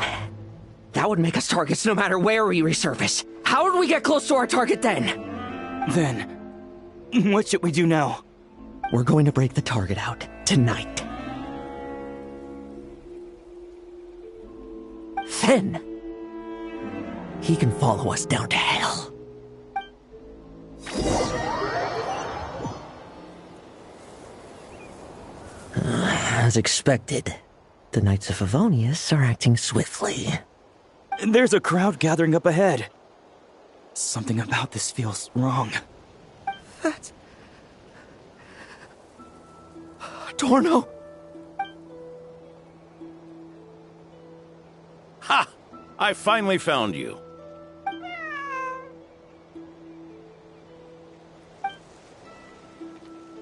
That would make us targets no matter where we resurface. How would we get close to our target then? Then, what should we do now? We're going to break the target out tonight. Then, he can follow us down to hell. As expected, the Knights of Favonius are acting swiftly. There's a crowd gathering up ahead. Something about this feels wrong. That's... Dorno! Ha! I finally found you.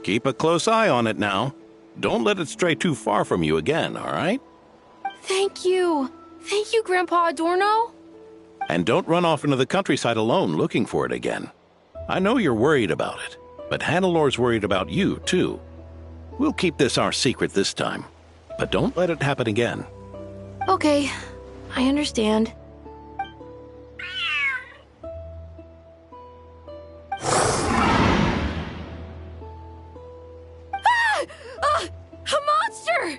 Keep a close eye on it now. Don't let it stray too far from you again, all right? Thank you. Thank you, Grandpa Adorno. And don't run off into the countryside alone looking for it again. I know you're worried about it, but Hannelor's worried about you, too. We'll keep this our secret this time, but don't let it happen again. Okay, I understand. A monster!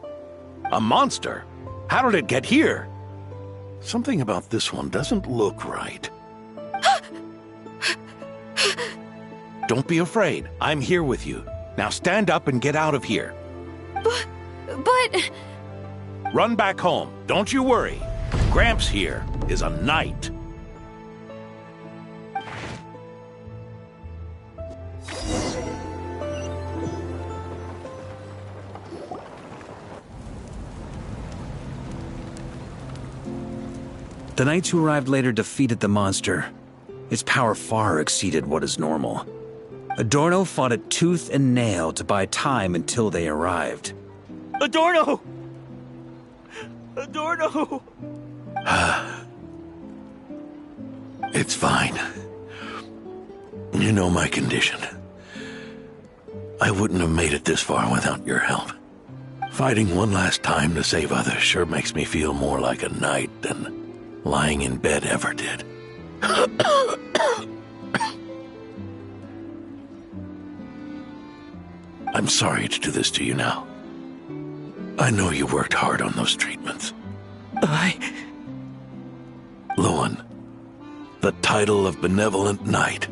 A monster? How did it get here? Something about this one doesn't look right. Don't be afraid. I'm here with you. Now stand up and get out of here. But... Run back home. Don't you worry. Gramps here is a knight. The knights who arrived later defeated the monster. Its power far exceeded what is normal. Adorno fought it tooth and nail to buy time until they arrived. Adorno! Adorno! It's fine. You know my condition. I wouldn't have made it this far without your help. Fighting one last time to save others sure makes me feel more like a knight than lying in bed ever did. I'm sorry to do this to you now. I know you worked hard on those treatments. Lowen, the title of Benevolent Knight,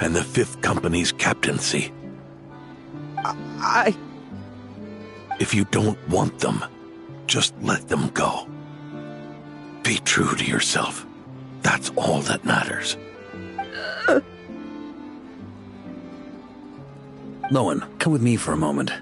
and the Fifth Company's captaincy. If you don't want them, just let them go. Be true to yourself. That's all that matters. Lowen, come with me for a moment.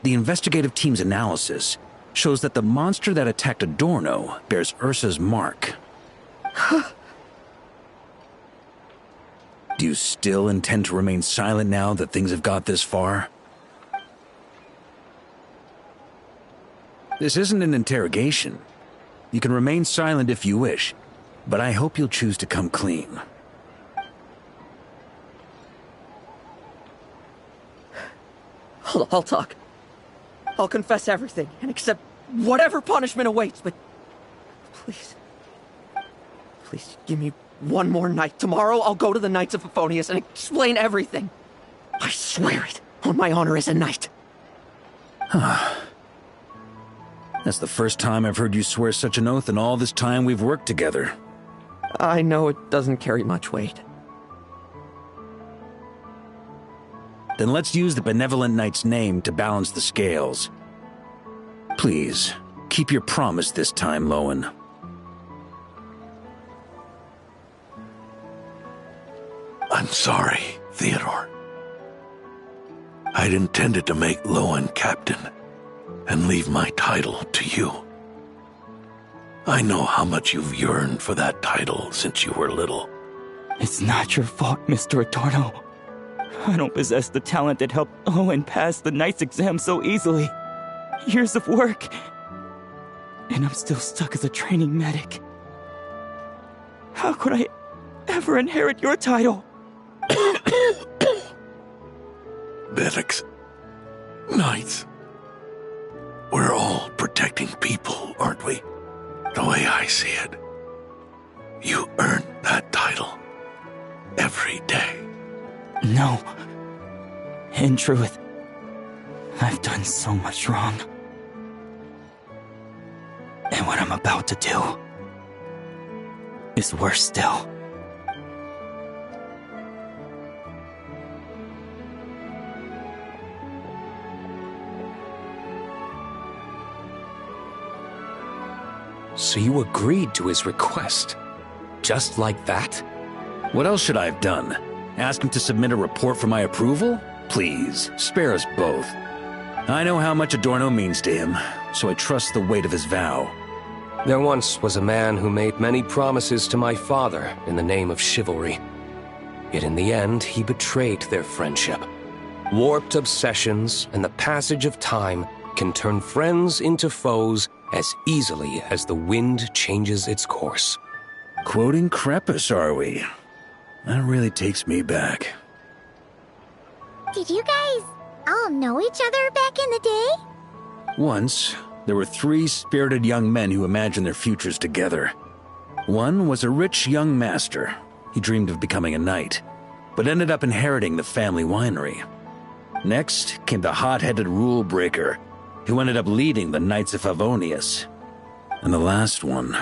The investigative team's analysis shows that the monster that attacked Adorno bears Ursa's mark. Do you still intend to remain silent now that things have got this far? This isn't an interrogation. You can remain silent if you wish, but I hope you'll choose to come clean. I'll talk. I'll confess everything and accept whatever punishment awaits, but please, please give me one more night. Tomorrow I'll go to the Knights of Favonius and explain everything. I swear it on my honor as a knight. That's the first time I've heard you swear such an oath in all this time we've worked together. I know it doesn't carry much weight. Then let's use the Benevolent Knight's name to balance the scales. Please, keep your promise this time, Lowen. I'm sorry, Theodore. I'd intended to make Lowen captain and leave my title to you. I know how much you've yearned for that title since you were little. It's not your fault, Mr. Adorno. I don't possess the talent that helped Owen pass the Knight's exam so easily. Years of work. And I'm still stuck as a training medic. How could I ever inherit your title? Medics, Knights, we're all protecting people, aren't we? The way I see it, you earned that title every day. No. In truth, I've done so much wrong. And what I'm about to do is worse still. So you agreed to his request? Just like that? What else should I have done? Ask him to submit a report for my approval? Please, spare us both. I know how much Adorno means to him, so I trust the weight of his vow. There once was a man who made many promises to my father in the name of chivalry. Yet in the end, he betrayed their friendship. Warped obsessions and the passage of time can turn friends into foes as easily as the wind changes its course. Quoting Crepus, are we? That really takes me back. Did you guys all know each other back in the day? Once, there were 3 spirited young men who imagined their futures together. One was a rich young master. He dreamed of becoming a knight, but ended up inheriting the family winery. Next came the hot-headed rule breaker, who ended up leading the Knights of Favonius. And the last one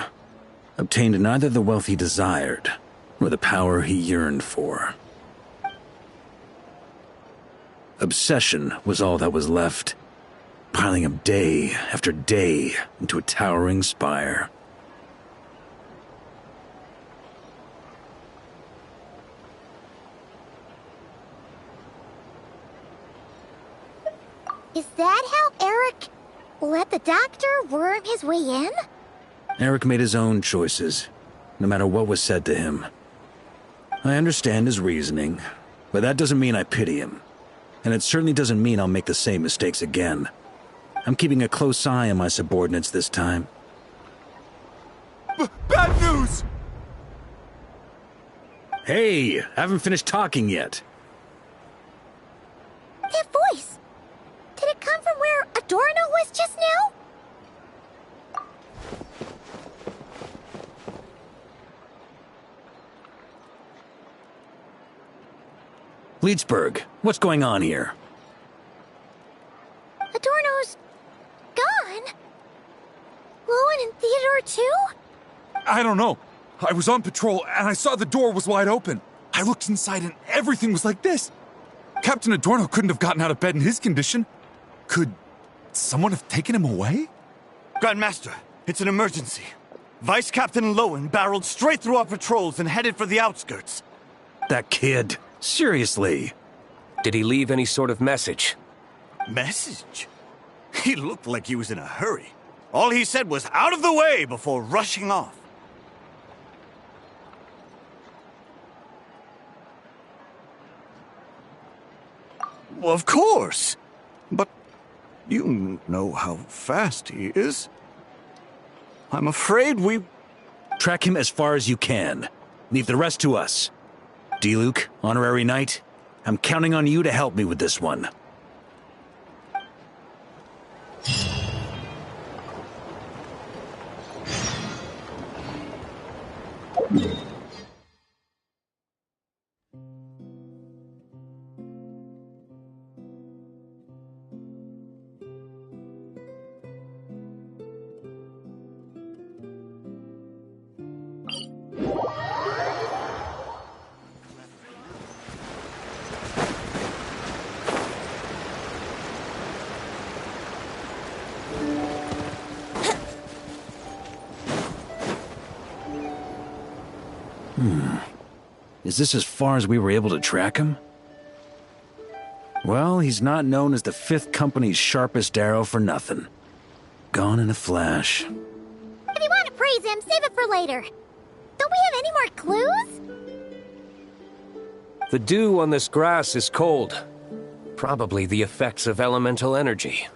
obtained neither the wealth he desired, nor the power he yearned for. Obsession was all that was left, piling up day after day into a towering spire. Is that how Eric let the doctor worm his way in? Eric made his own choices, no matter what was said to him. I understand his reasoning, but that doesn't mean I pity him. And it certainly doesn't mean I'll make the same mistakes again. I'm keeping a close eye on my subordinates this time. Bad news! Hey, haven't finished talking yet. That voice! Did it come from where Adorno was just now? Leedsburg, what's going on here? Adorno's gone? Lowen and Theodore too? I don't know. I was on patrol and I saw the door was wide open. I I looked inside and everything was like this. Captain Adorno couldn't have gotten out of bed in his condition. Could someone have taken him away? Grandmaster, it's an emergency. Vice Captain Lowen barreled straight through our patrols and headed for the outskirts. That kid. Seriously. Did he leave any sort of message? Message? He looked like he was in a hurry. All he said was out of the way before rushing off. Well, of course. But you know how fast he is. I'm afraid we... Track him as far as you can. Leave the rest to us. D-Luke, Honorary Knight, I'm counting on you to help me with this one. Is this as far as we were able to track him? Well, he's not known as the 5th Company's sharpest arrow for nothing. Gone in a flash. If you want to praise him, save it for later. Don't we have any more clues? The dew on this grass is cold. Probably the effects of elemental energy.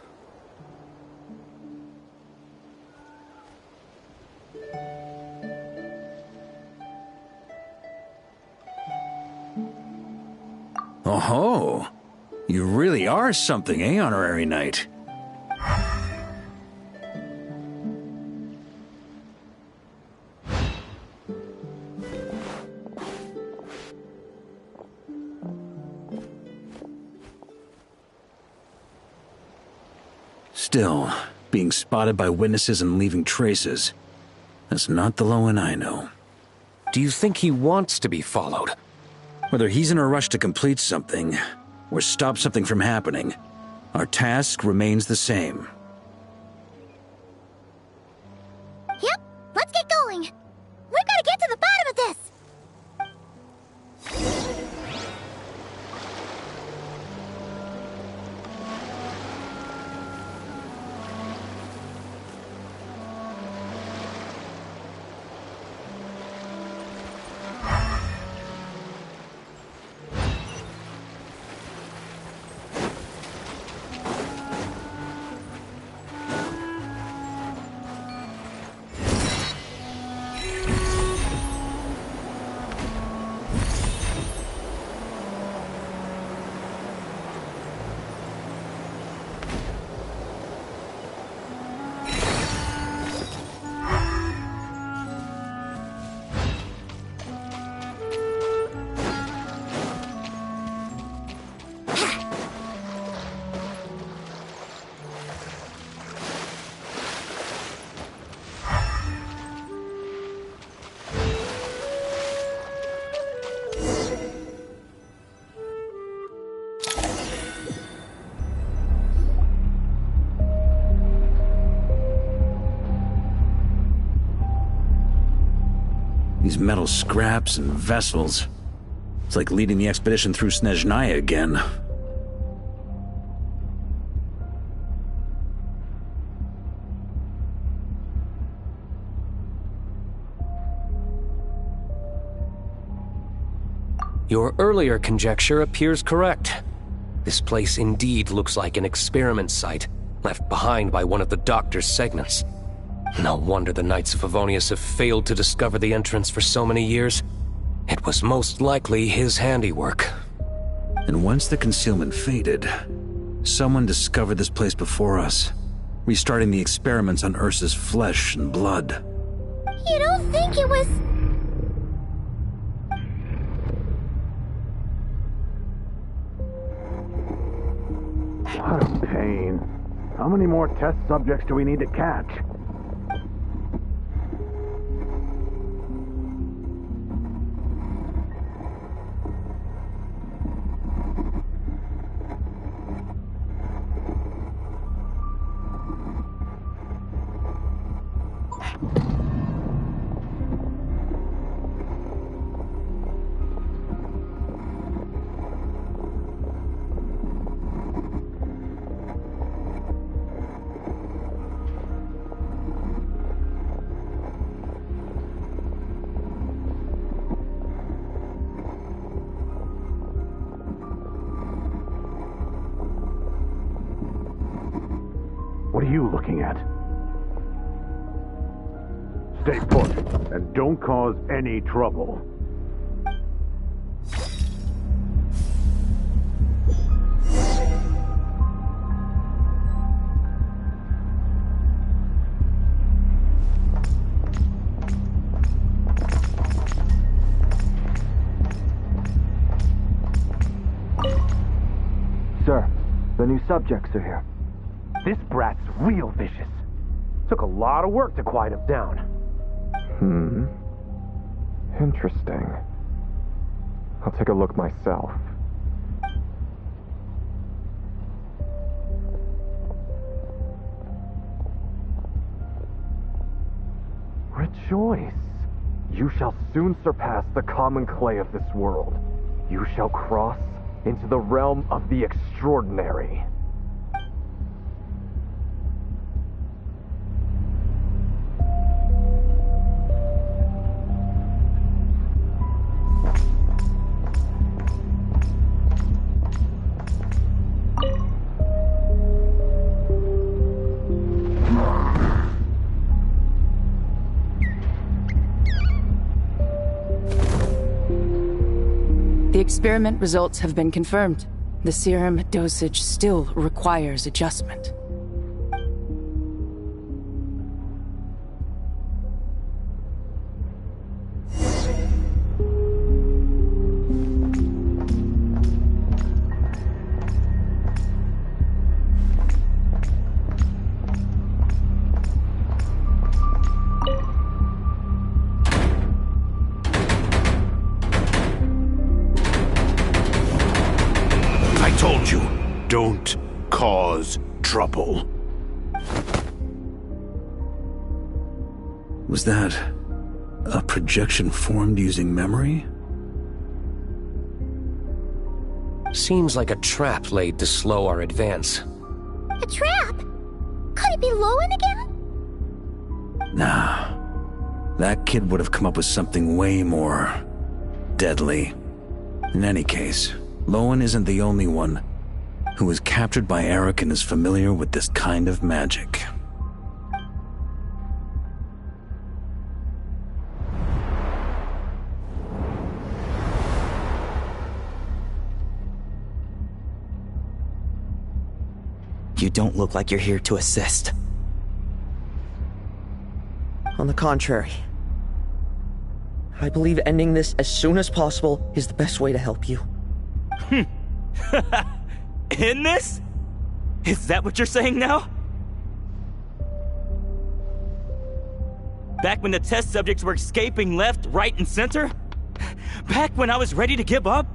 Oh-ho! You really are something, eh, Honorary Knight? Still, being spotted by witnesses and leaving traces, that's not the Lowen I know. Do you think he wants to be followed? Whether he's in a rush to complete something, or stop something from happening, our task remains the same. Yep, let's get going. We've got to get to the bottom of this. These metal scraps and vessels. It's like leading the expedition through Snezhnaya again. Your earlier conjecture appears correct. This place indeed looks like an experiment site, left behind by one of the Doctor's segments. No wonder the Knights of Favonius have failed to discover the entrance for so many years. It was most likely his handiwork. And once the concealment faded, someone discovered this place before us, restarting the experiments on Ursa's flesh and blood. You don't think it was... What a pain. How many more test subjects do we need to catch? you looking at? Stay put, and don't cause any trouble. Sir, the new subjects are here. This brat's real vicious. Took a lot of work to quiet him down. Interesting. I'll take a look myself. Rejoice! You shall soon surpass the common clay of this world. You shall cross into the realm of the extraordinary. The experiment results have been confirmed. The serum dosage still requires adjustment. Told you, don't cause trouble. Was that a projection formed using memory? Seems like a trap laid to slow our advance. A trap? Could it be Lowen again? Nah. That kid would have come up with something way more deadly. In any case, Lowen isn't the only one who was captured by Eric and is familiar with this kind of magic. You don't look like you're here to assist. On the contrary, I believe ending this as soon as possible is the best way to help you. In this? Is that what you're saying now? Back when the test subjects were escaping left, right, and center? Back when I was ready to give up?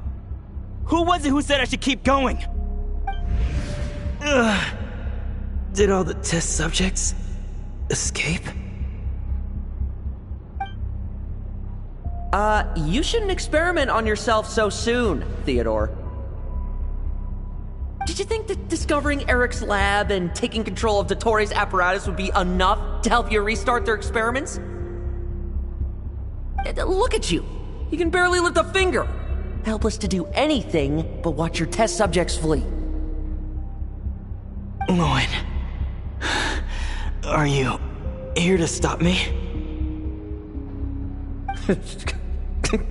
Who was it who said I should keep going? Did all the test subjects escape? You shouldn't experiment on yourself so soon, Theodore. Did you think that discovering Eric's lab and taking control of Dottores' apparatus would be enough to help you restart their experiments? Look at you. You can barely lift a finger. Helpless to do anything but watch your test subjects flee. Lowen, are you here to stop me?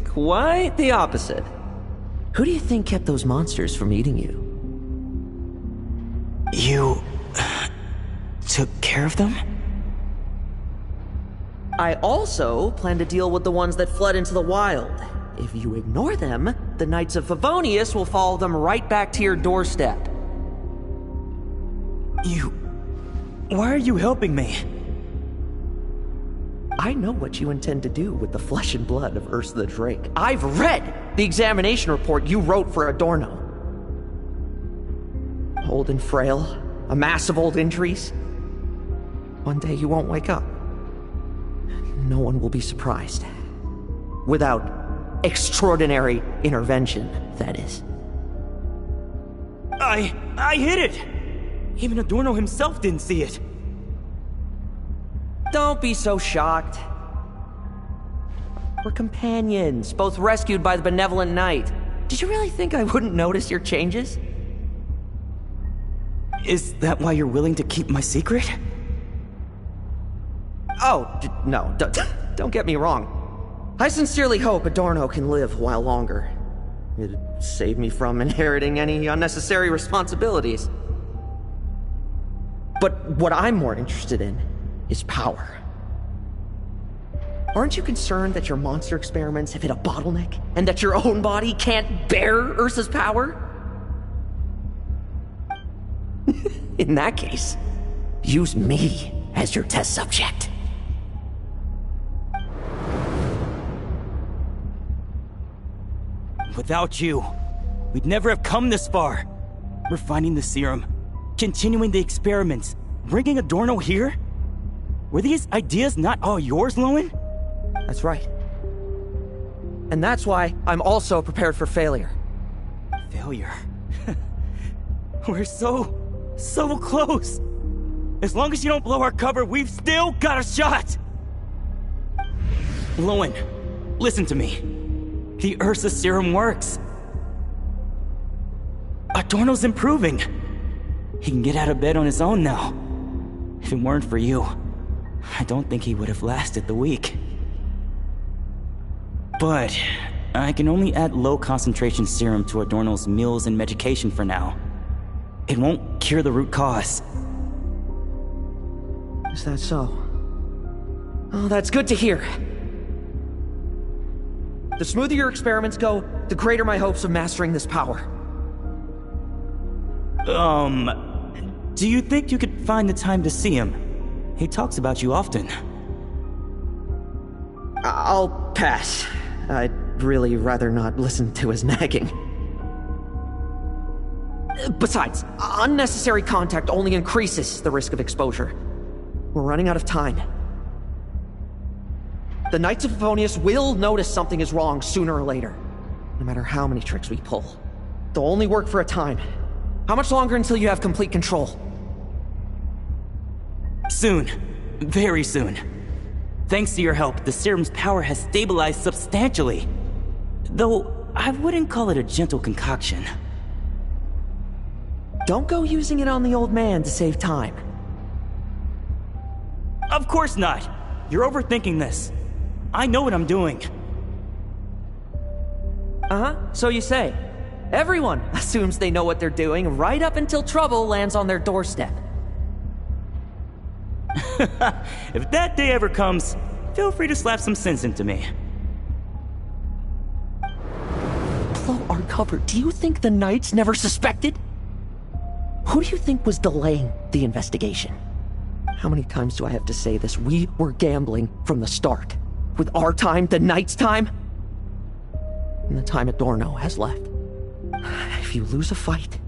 Quite the opposite. Who do you think kept those monsters from eating you? You took care of them? I also plan to deal with the ones that fled into the wild. If you ignore them, the Knights of Favonius will follow them right back to your doorstep. Why are you helping me? I know what you intend to do with the flesh and blood of Ursa the Drake. I've read the examination report you wrote for Adorno. Old and frail, a mass of old injuries. One day you won't wake up. No one will be surprised. Without extraordinary intervention, that is. I hit it! Even Adorno himself didn't see it. Don't be so shocked. We're companions, both rescued by the benevolent knight. Did you really think I wouldn't notice your changes? Is that why you're willing to keep my secret? Oh, no, don't get me wrong. I sincerely hope Adorno can live a while longer. It'd save me from inheriting any unnecessary responsibilities. But what I'm more interested in is power. Aren't you concerned that your monster experiments have hit a bottleneck, and that your own body can't bear Ursa's power? In that case, use me as your test subject. Without you, we'd never have come this far. Refining the serum, continuing the experiments, bringing Adorno here? Were these ideas not all yours, Lowen? That's right. And that's why I'm also prepared for failure. Failure? We're so close. As long as you don't blow our cover, we've still got a shot! Lowen, listen to me. The Ursa serum works. Adorno's improving. He can get out of bed on his own now. If it weren't for you, I don't think he would have lasted the week. But I can only add low concentration serum to Adorno's meals and medication for now. It won't cure the root cause. Is that so? Oh, that's good to hear. The smoother your experiments go, the greater my hopes of mastering this power. Do you think you could find the time to see him? He talks about you often. I'll pass. I'd really rather not listen to his nagging. Besides, unnecessary contact only increases the risk of exposure. We're running out of time. The Knights of Favonius will notice something is wrong sooner or later, no matter how many tricks we pull. They'll only work for a time. How much longer until you have complete control? Soon. Very soon. Thanks to your help, the serum's power has stabilized substantially. Though, I wouldn't call it a gentle concoction. Don't go using it on the old man to save time. Of course not! You're overthinking this. I know what I'm doing. Uh-huh, so you say. Everyone assumes they know what they're doing right up until trouble lands on their doorstep. If that day ever comes, feel free to slap some sense into me. Blow our cover. Do you think the Knights never suspected? Who do you think was delaying the investigation? How many times do I have to say this? We were gambling from the start. With our time, the Knights' time, and the time Adorno has left. If you lose a fight,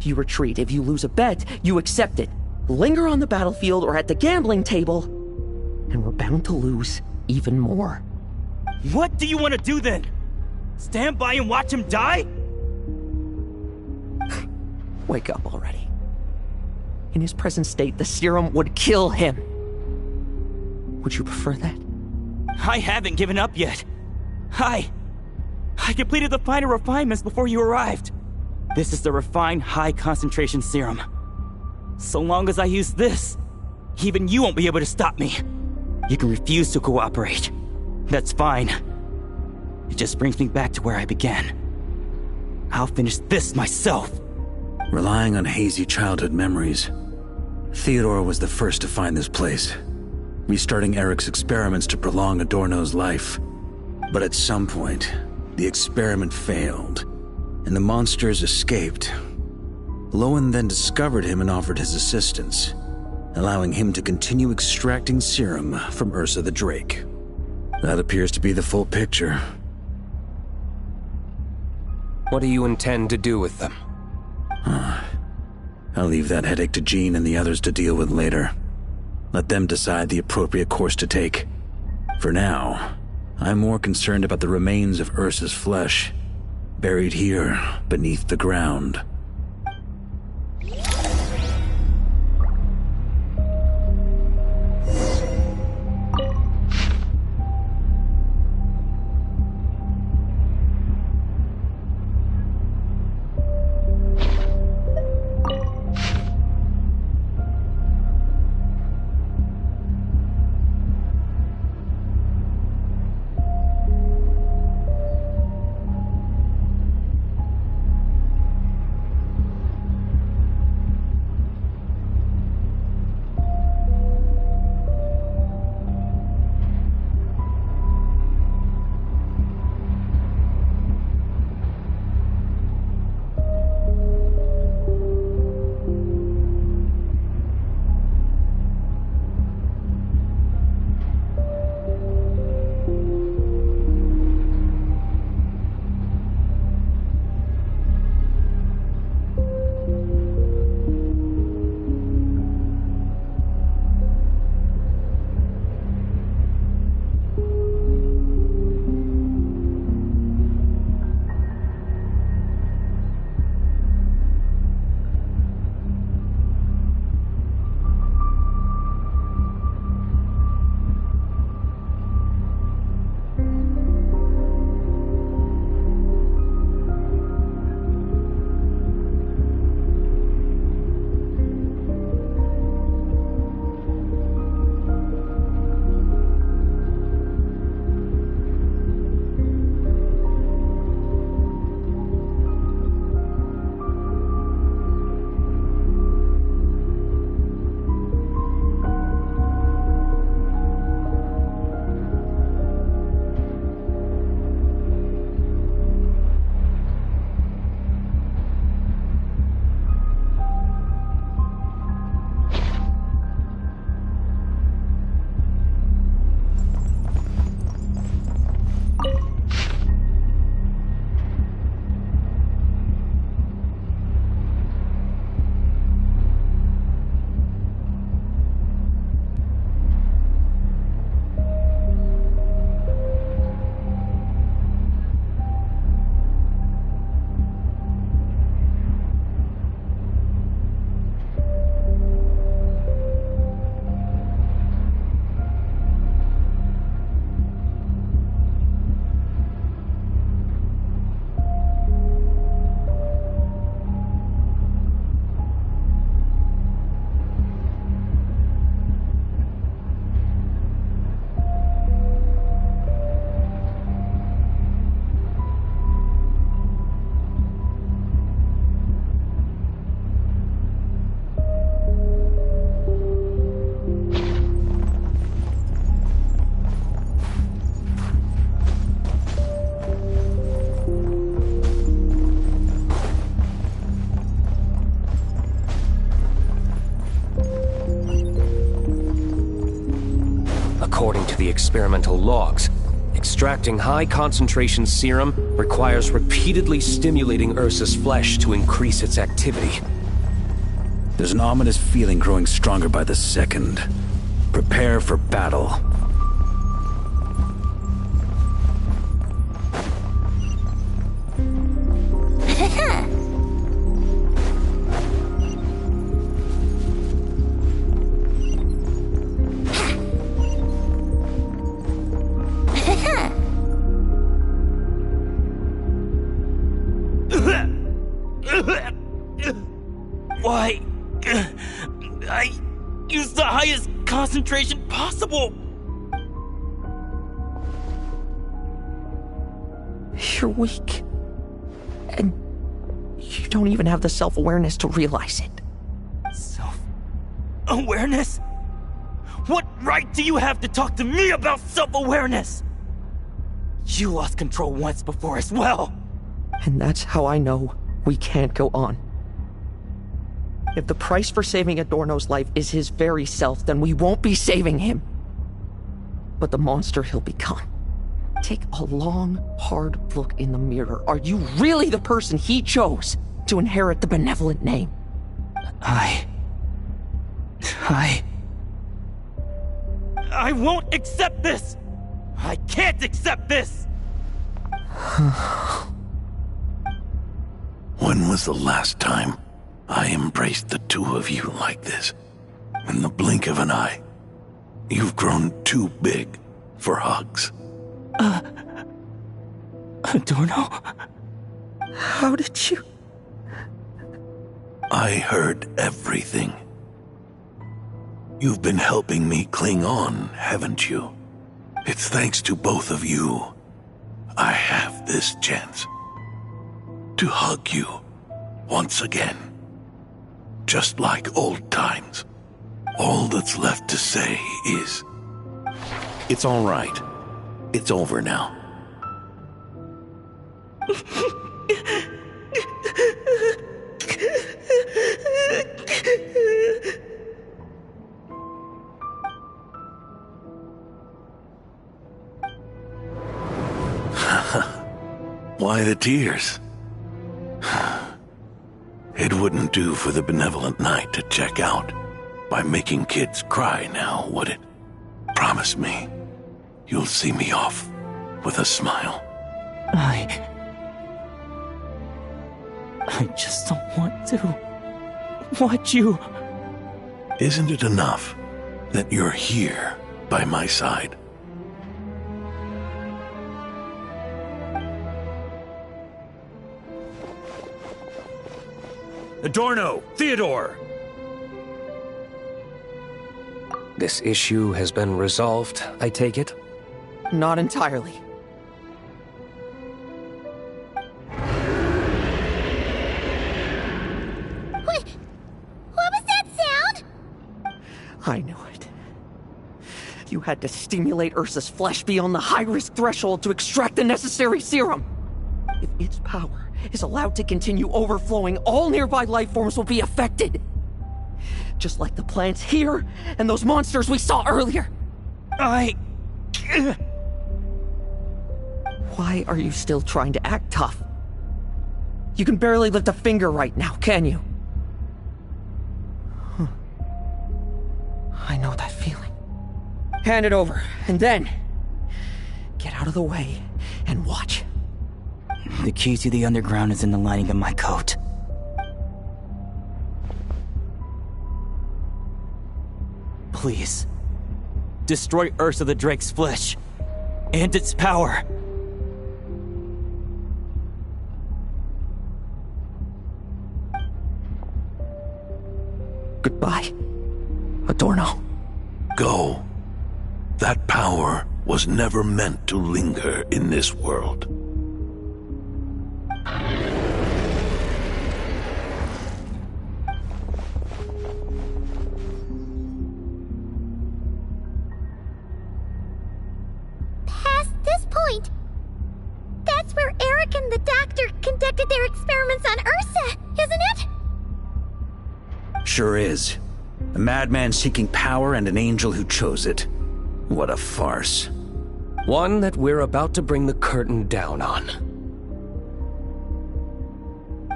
you retreat. If you lose a bet, you accept it. Linger on the battlefield or at the gambling table, and we're bound to lose even more. What do you want to do then? Stand by and watch him die? Wake up already. In his present state, the serum would kill him. Would you prefer that? I haven't given up yet. I completed the final refinements before you arrived. This is the refined high-concentration serum. So long as I use this, even you won't be able to stop me. You can refuse to cooperate. That's fine. It just brings me back to where I began. I'll finish this myself. Relying on hazy childhood memories, Theodore was the first to find this place, restarting Eric's experiments to prolong Adorno's life. But at some point, the experiment failed, and the monsters escaped. Lowen then discovered him and offered his assistance, allowing him to continue extracting serum from Ursa the Drake. That appears to be the full picture. What do you intend to do with them? I'll leave that headache to Jean and the others to deal with later. Let them decide the appropriate course to take. For now, I'm more concerned about the remains of Ursa's flesh, buried here beneath the ground. experimental logs. Extracting high-concentration serum requires repeatedly stimulating Ursa's flesh to increase its activity. There's an ominous feeling growing stronger by the second. Prepare for battle. Why? I used the highest concentration possible. You're weak. And you don't even have the self-awareness to realize it. Self-awareness? What right do you have to talk to me about self-awareness? You lost control once before as well. And that's how I know we can't go on. If the price for saving Adorno's life is his very self, then we won't be saving him. But the monster he'll become. Take a long, hard look in the mirror. Are you really the person he chose to inherit the benevolent name? I won't accept this! I can't accept this! When was the last time I embraced the two of you like this? In the blink of an eye. You've grown too big for hugs. Adorno? How did you... I heard everything. You've been helping me cling on, haven't you? It's thanks to both of you I have this chance to hug you once again. Just like old times. All that's left to say is... It's all right. It's over now. Why the tears? It wouldn't do for the benevolent knight to check out by making kids cry now, would it? Promise me, you'll see me off with a smile. I just don't want to watch you. Isn't it enough that you're here by my side? Adorno! Theodore! This issue has been resolved, I take it? Not entirely. What was that sound? I knew it. You had to stimulate Ursa's flesh beyond the high-risk threshold to extract the necessary serum. If its power is allowed to continue overflowing, all nearby life forms will be affected. Just like the plants here and those monsters we saw earlier. Why are you still trying to act tough? You can barely lift a finger right now, can you? I know that feeling. Hand it over, and then get out of the way and watch. The key to the underground is in the lining of my coat. Please, destroy Ursa the Drake's flesh and its power. Goodbye, Adorno. Go. That power was never meant to linger in this world. Past this point, that's where Eric and the doctor conducted their experiments on Ursa, isn't it? Sure is. A madman seeking power and an angel who chose it. What a farce. One that we're about to bring the curtain down on.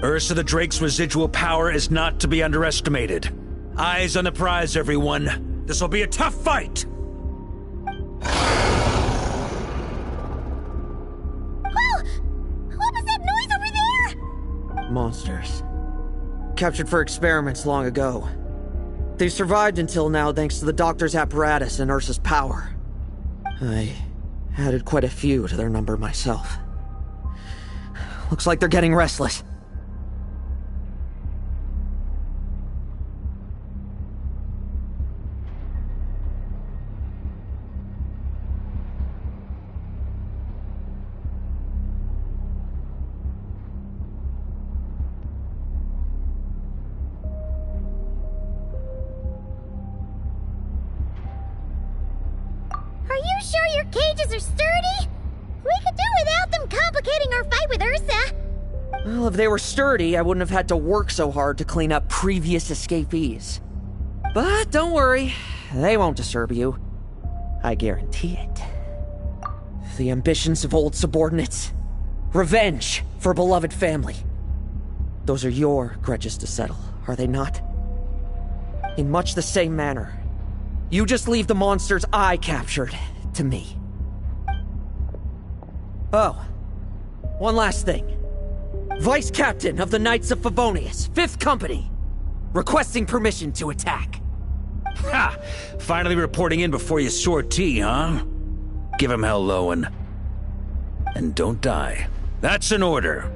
Ursa the Drake's residual power is not to be underestimated. Eyes on the prize, everyone. This'll be a tough fight! Oh! What was that noise over there? Monsters. Captured for experiments long ago. They've survived until now thanks to the doctor's apparatus and Ursa's power. I added quite a few to their number myself. Looks like they're getting restless. Are you sure your cages are sturdy? We could do without them complicating our fight with Ursa. Well, if they were sturdy, I wouldn't have had to work so hard to clean up previous escapees. But don't worry, they won't disturb you. I guarantee it. The ambitions of old subordinates. Revenge for beloved family. Those are your grudges to settle, are they not? In much the same manner, you just leave the monsters I captured to me. Oh, one last thing. Vice Captain of the Knights of Favonius, 5th Company, requesting permission to attack. Ha! Finally reporting in before you sortie, huh? Give him hell, Lowen. And don't die. That's an order.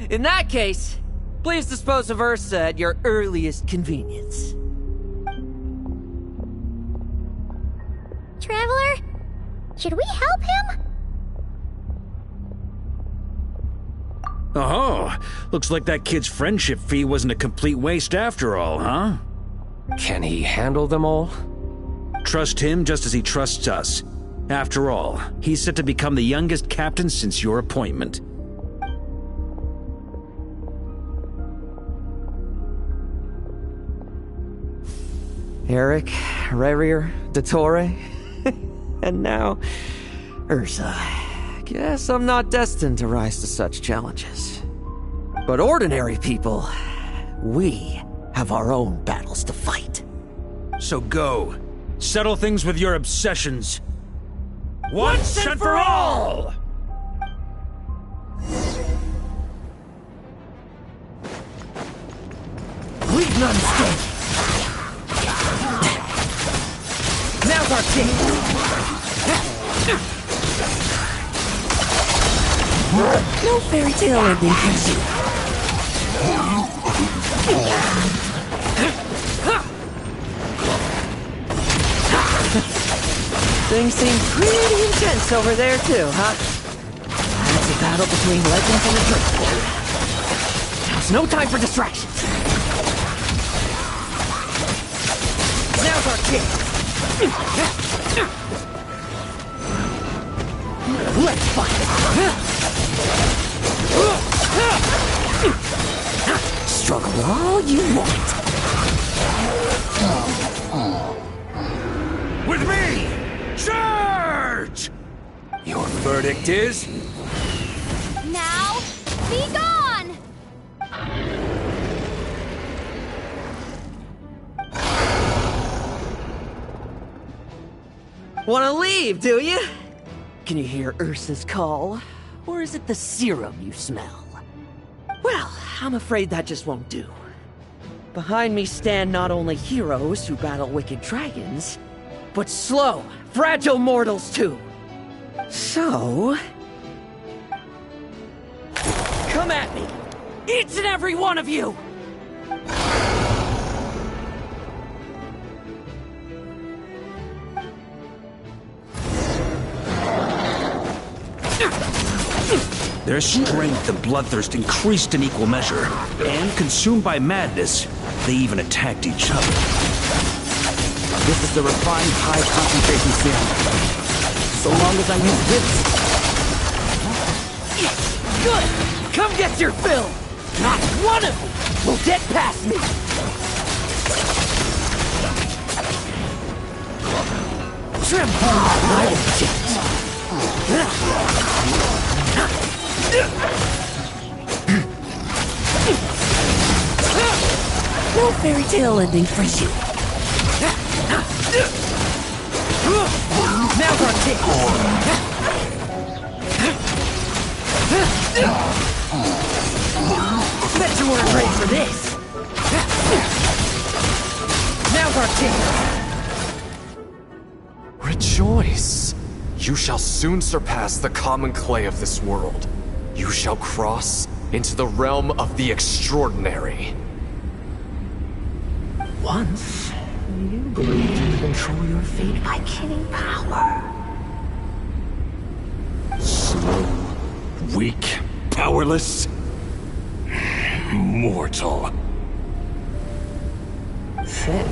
In that case, please dispose of Ursa at your earliest convenience. Traveler? Should we help him? Oh, looks like that kid's friendship fee wasn't a complete waste after all, huh? Can he handle them all? Trust him just as he trusts us. After all, he's set to become the youngest captain since your appointment. Eric, Rarier, Dottore, and now Ursa. Guess I'm not destined to rise to such challenges. But ordinary people, we have our own battles to fight. So go. Settle things with your obsessions. Once and for all! Leave none escape! Now's our chance! No fairy tale ending, can you? Things seem pretty intense over there too, huh? That's a battle between legends and a drink. Now's no time for distractions. Now's our chance. Let's fight. Struggle all you want. With me! Charge! Your verdict is? Now, be gone! Wanna leave, do you? Can you hear Ursa's call? Or is it the serum you smell? Well, I'm afraid that just won't do. Behind me stand not only heroes who battle wicked dragons, but slow, fragile mortals too. So... come at me! Each and every one of you! Their strength and bloodthirst increased in equal measure, and consumed by madness, they even attacked each other. This is the refined high-concentration serum. So long as I use this... Good! Come get your fill! Not one of you will get past me! No fairy tale ending for you. Now's our chance. Bet you weren't ready for this. Now's our chance. Rejoice! You shall soon surpass the common clay of this world. You shall cross into the realm of the extraordinary. Once, you believed you could control your fate by killing power. Slow, weak, powerless, mortal. Then,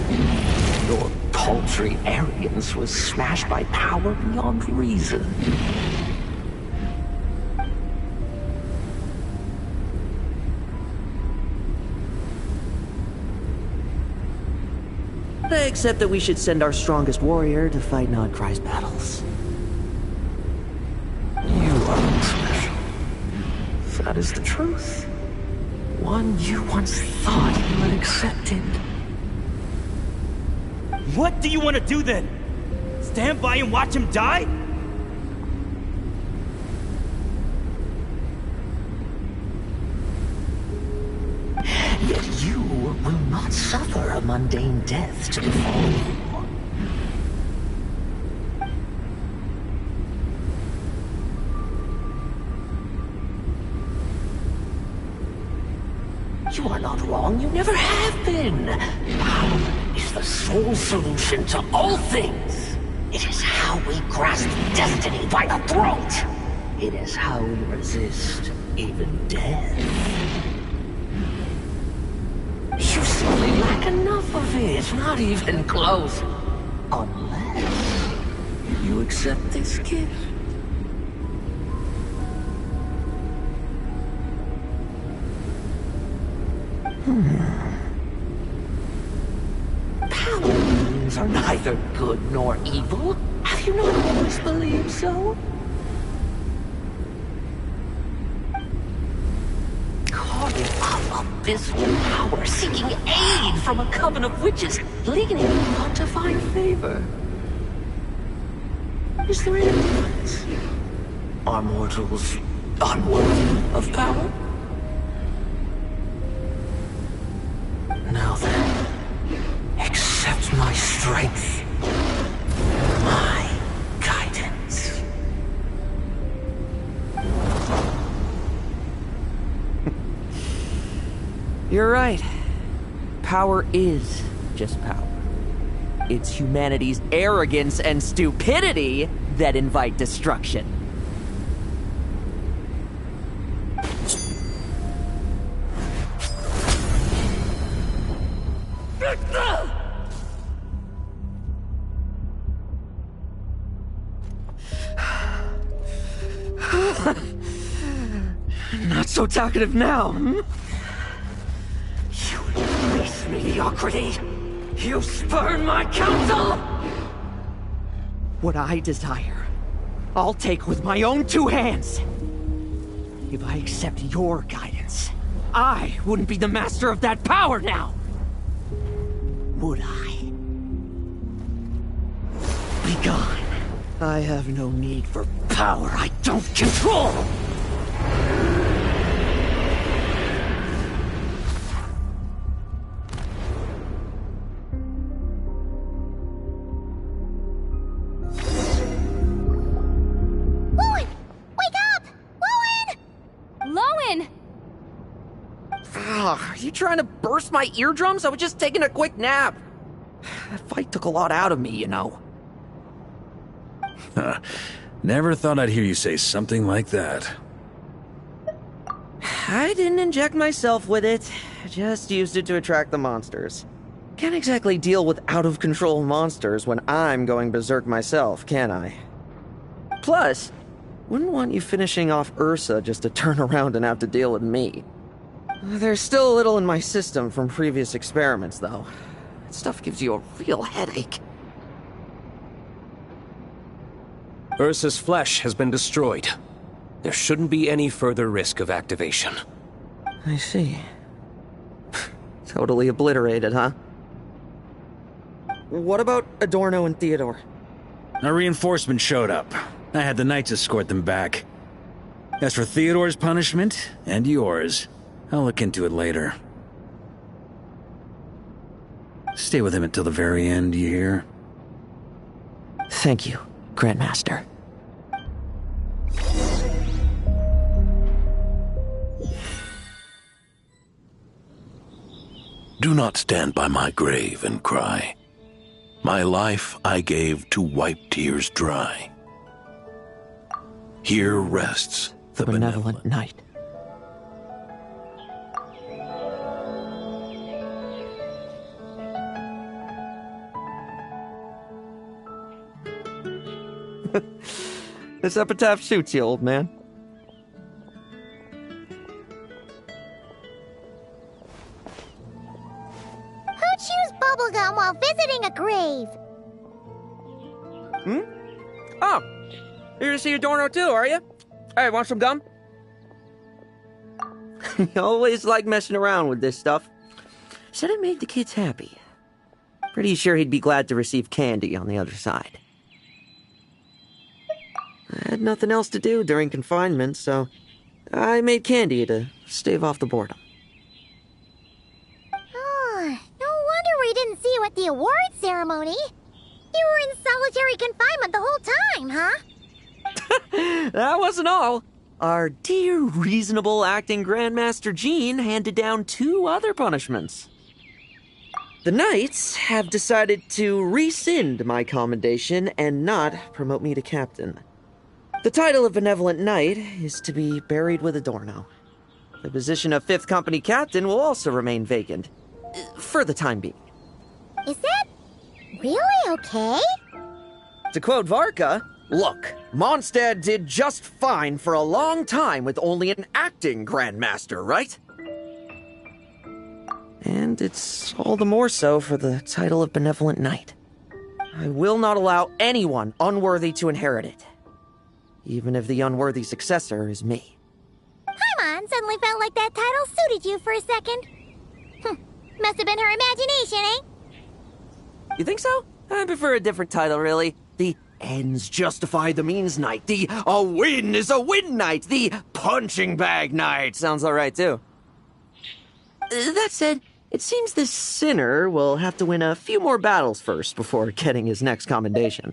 your paltry arrogance was smashed by power beyond reason. Except that we should send our strongest warrior to fight Nodcry's battles. You are special. That is the truth. One you once thought you had accepted. What do you want to do then? Stand by and watch him die? Yet you will not suffer a mundane death to befall you. You are not wrong, you never have been. Power is the sole solution to all things. It is how we grasp destiny by the throat. It is how we resist even death. You simply lack enough of it, not even close. Unless you accept this gift. Power means are neither good nor evil. Have you not always believed so? Carving up abysmal power, seeking aid from a coven of witches, leaning on to find favor. Is there any difference? Are mortals unworthy of power? Now then, accept my strength, my guidance. You're right. Power is just power. It's humanity's arrogance and stupidity that invite destruction. Not so talkative now, hmm? You embrace mediocrity. You spurn my counsel. What I desire, I'll take with my own two hands. If I accept your guidance, I wouldn't be the master of that power now. Would I? Be gone. I have no need for power I don't control. Are you trying to burst my eardrums? I was just taking a quick nap. That fight took a lot out of me, you know. Never thought I'd hear you say something like that. I didn't inject myself with it. I just used it to attract the monsters. Can't exactly deal with out-of-control monsters when I'm going berserk myself, can I? Plus, wouldn't want you finishing off Ursa just to turn around and have to deal with me. There's still a little in my system from previous experiments, though. That stuff gives you a real headache. Ursa's flesh has been destroyed. There shouldn't be any further risk of activation. I see. Totally obliterated, huh? What about Adorno and Theodore? A reinforcement showed up. I had the Knights escort them back. As for Theodore's punishment, and yours, I'll look into it later. Stay with him until the very end, you hear? Thank you, Grandmaster. Do not stand by my grave and cry. My life I gave to wipe tears dry. Here rests the benevolent Knight. This epitaph suits you, old man. Who chews bubblegum while visiting a grave? Oh, you're here to see Adorno too, are you? Hey, want some gum? You always like messing around with this stuff. Said it made the kids happy. Pretty sure he'd be glad to receive candy on the other side. I had nothing else to do during confinement, so I made candy to stave off the boredom. Oh, no wonder we didn't see you at the award ceremony. You were in solitary confinement the whole time, huh? That wasn't all. Our dear, reasonable acting Grandmaster Jean handed down 2 other punishments. The Knights have decided to rescind my commendation and not promote me to captain. The title of Benevolent Knight is to be buried with Adorno. The position of 5th Company Captain will also remain vacant, for the time being. Is that really okay? To quote Varka, look, Mondstadt did just fine for a long time with only an acting Grandmaster, right? And it's all the more so for the title of Benevolent Knight. I will not allow anyone unworthy to inherit it, even if the unworthy successor is me. Paimon suddenly felt like that title suited you for a second. Must have been her imagination, eh? You think so? I prefer a different title, really. The ends justify the means Knight. The a win is a win Knight. The punching bag Knight. Sounds alright, too. That said, it seems this sinner will have to win a few more battles first before getting his next commendation.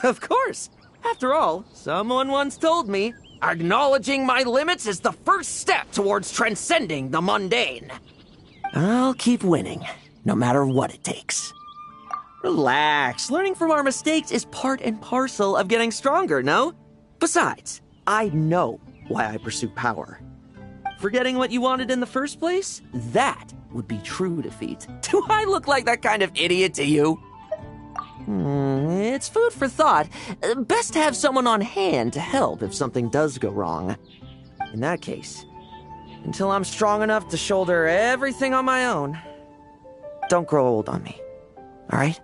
Of course. After all, someone once told me, acknowledging my limits is the first step towards transcending the mundane. I'll keep winning, no matter what it takes. Relax. Learning from our mistakes is part and parcel of getting stronger, no? Besides, I know why I pursue power. Forgetting what you wanted in the first place? That would be true defeat. Do I look like that kind of idiot to you? It's food for thought. Best to have someone on hand to help if something does go wrong. In that case, until I'm strong enough to shoulder everything on my own, don't grow old on me. All right?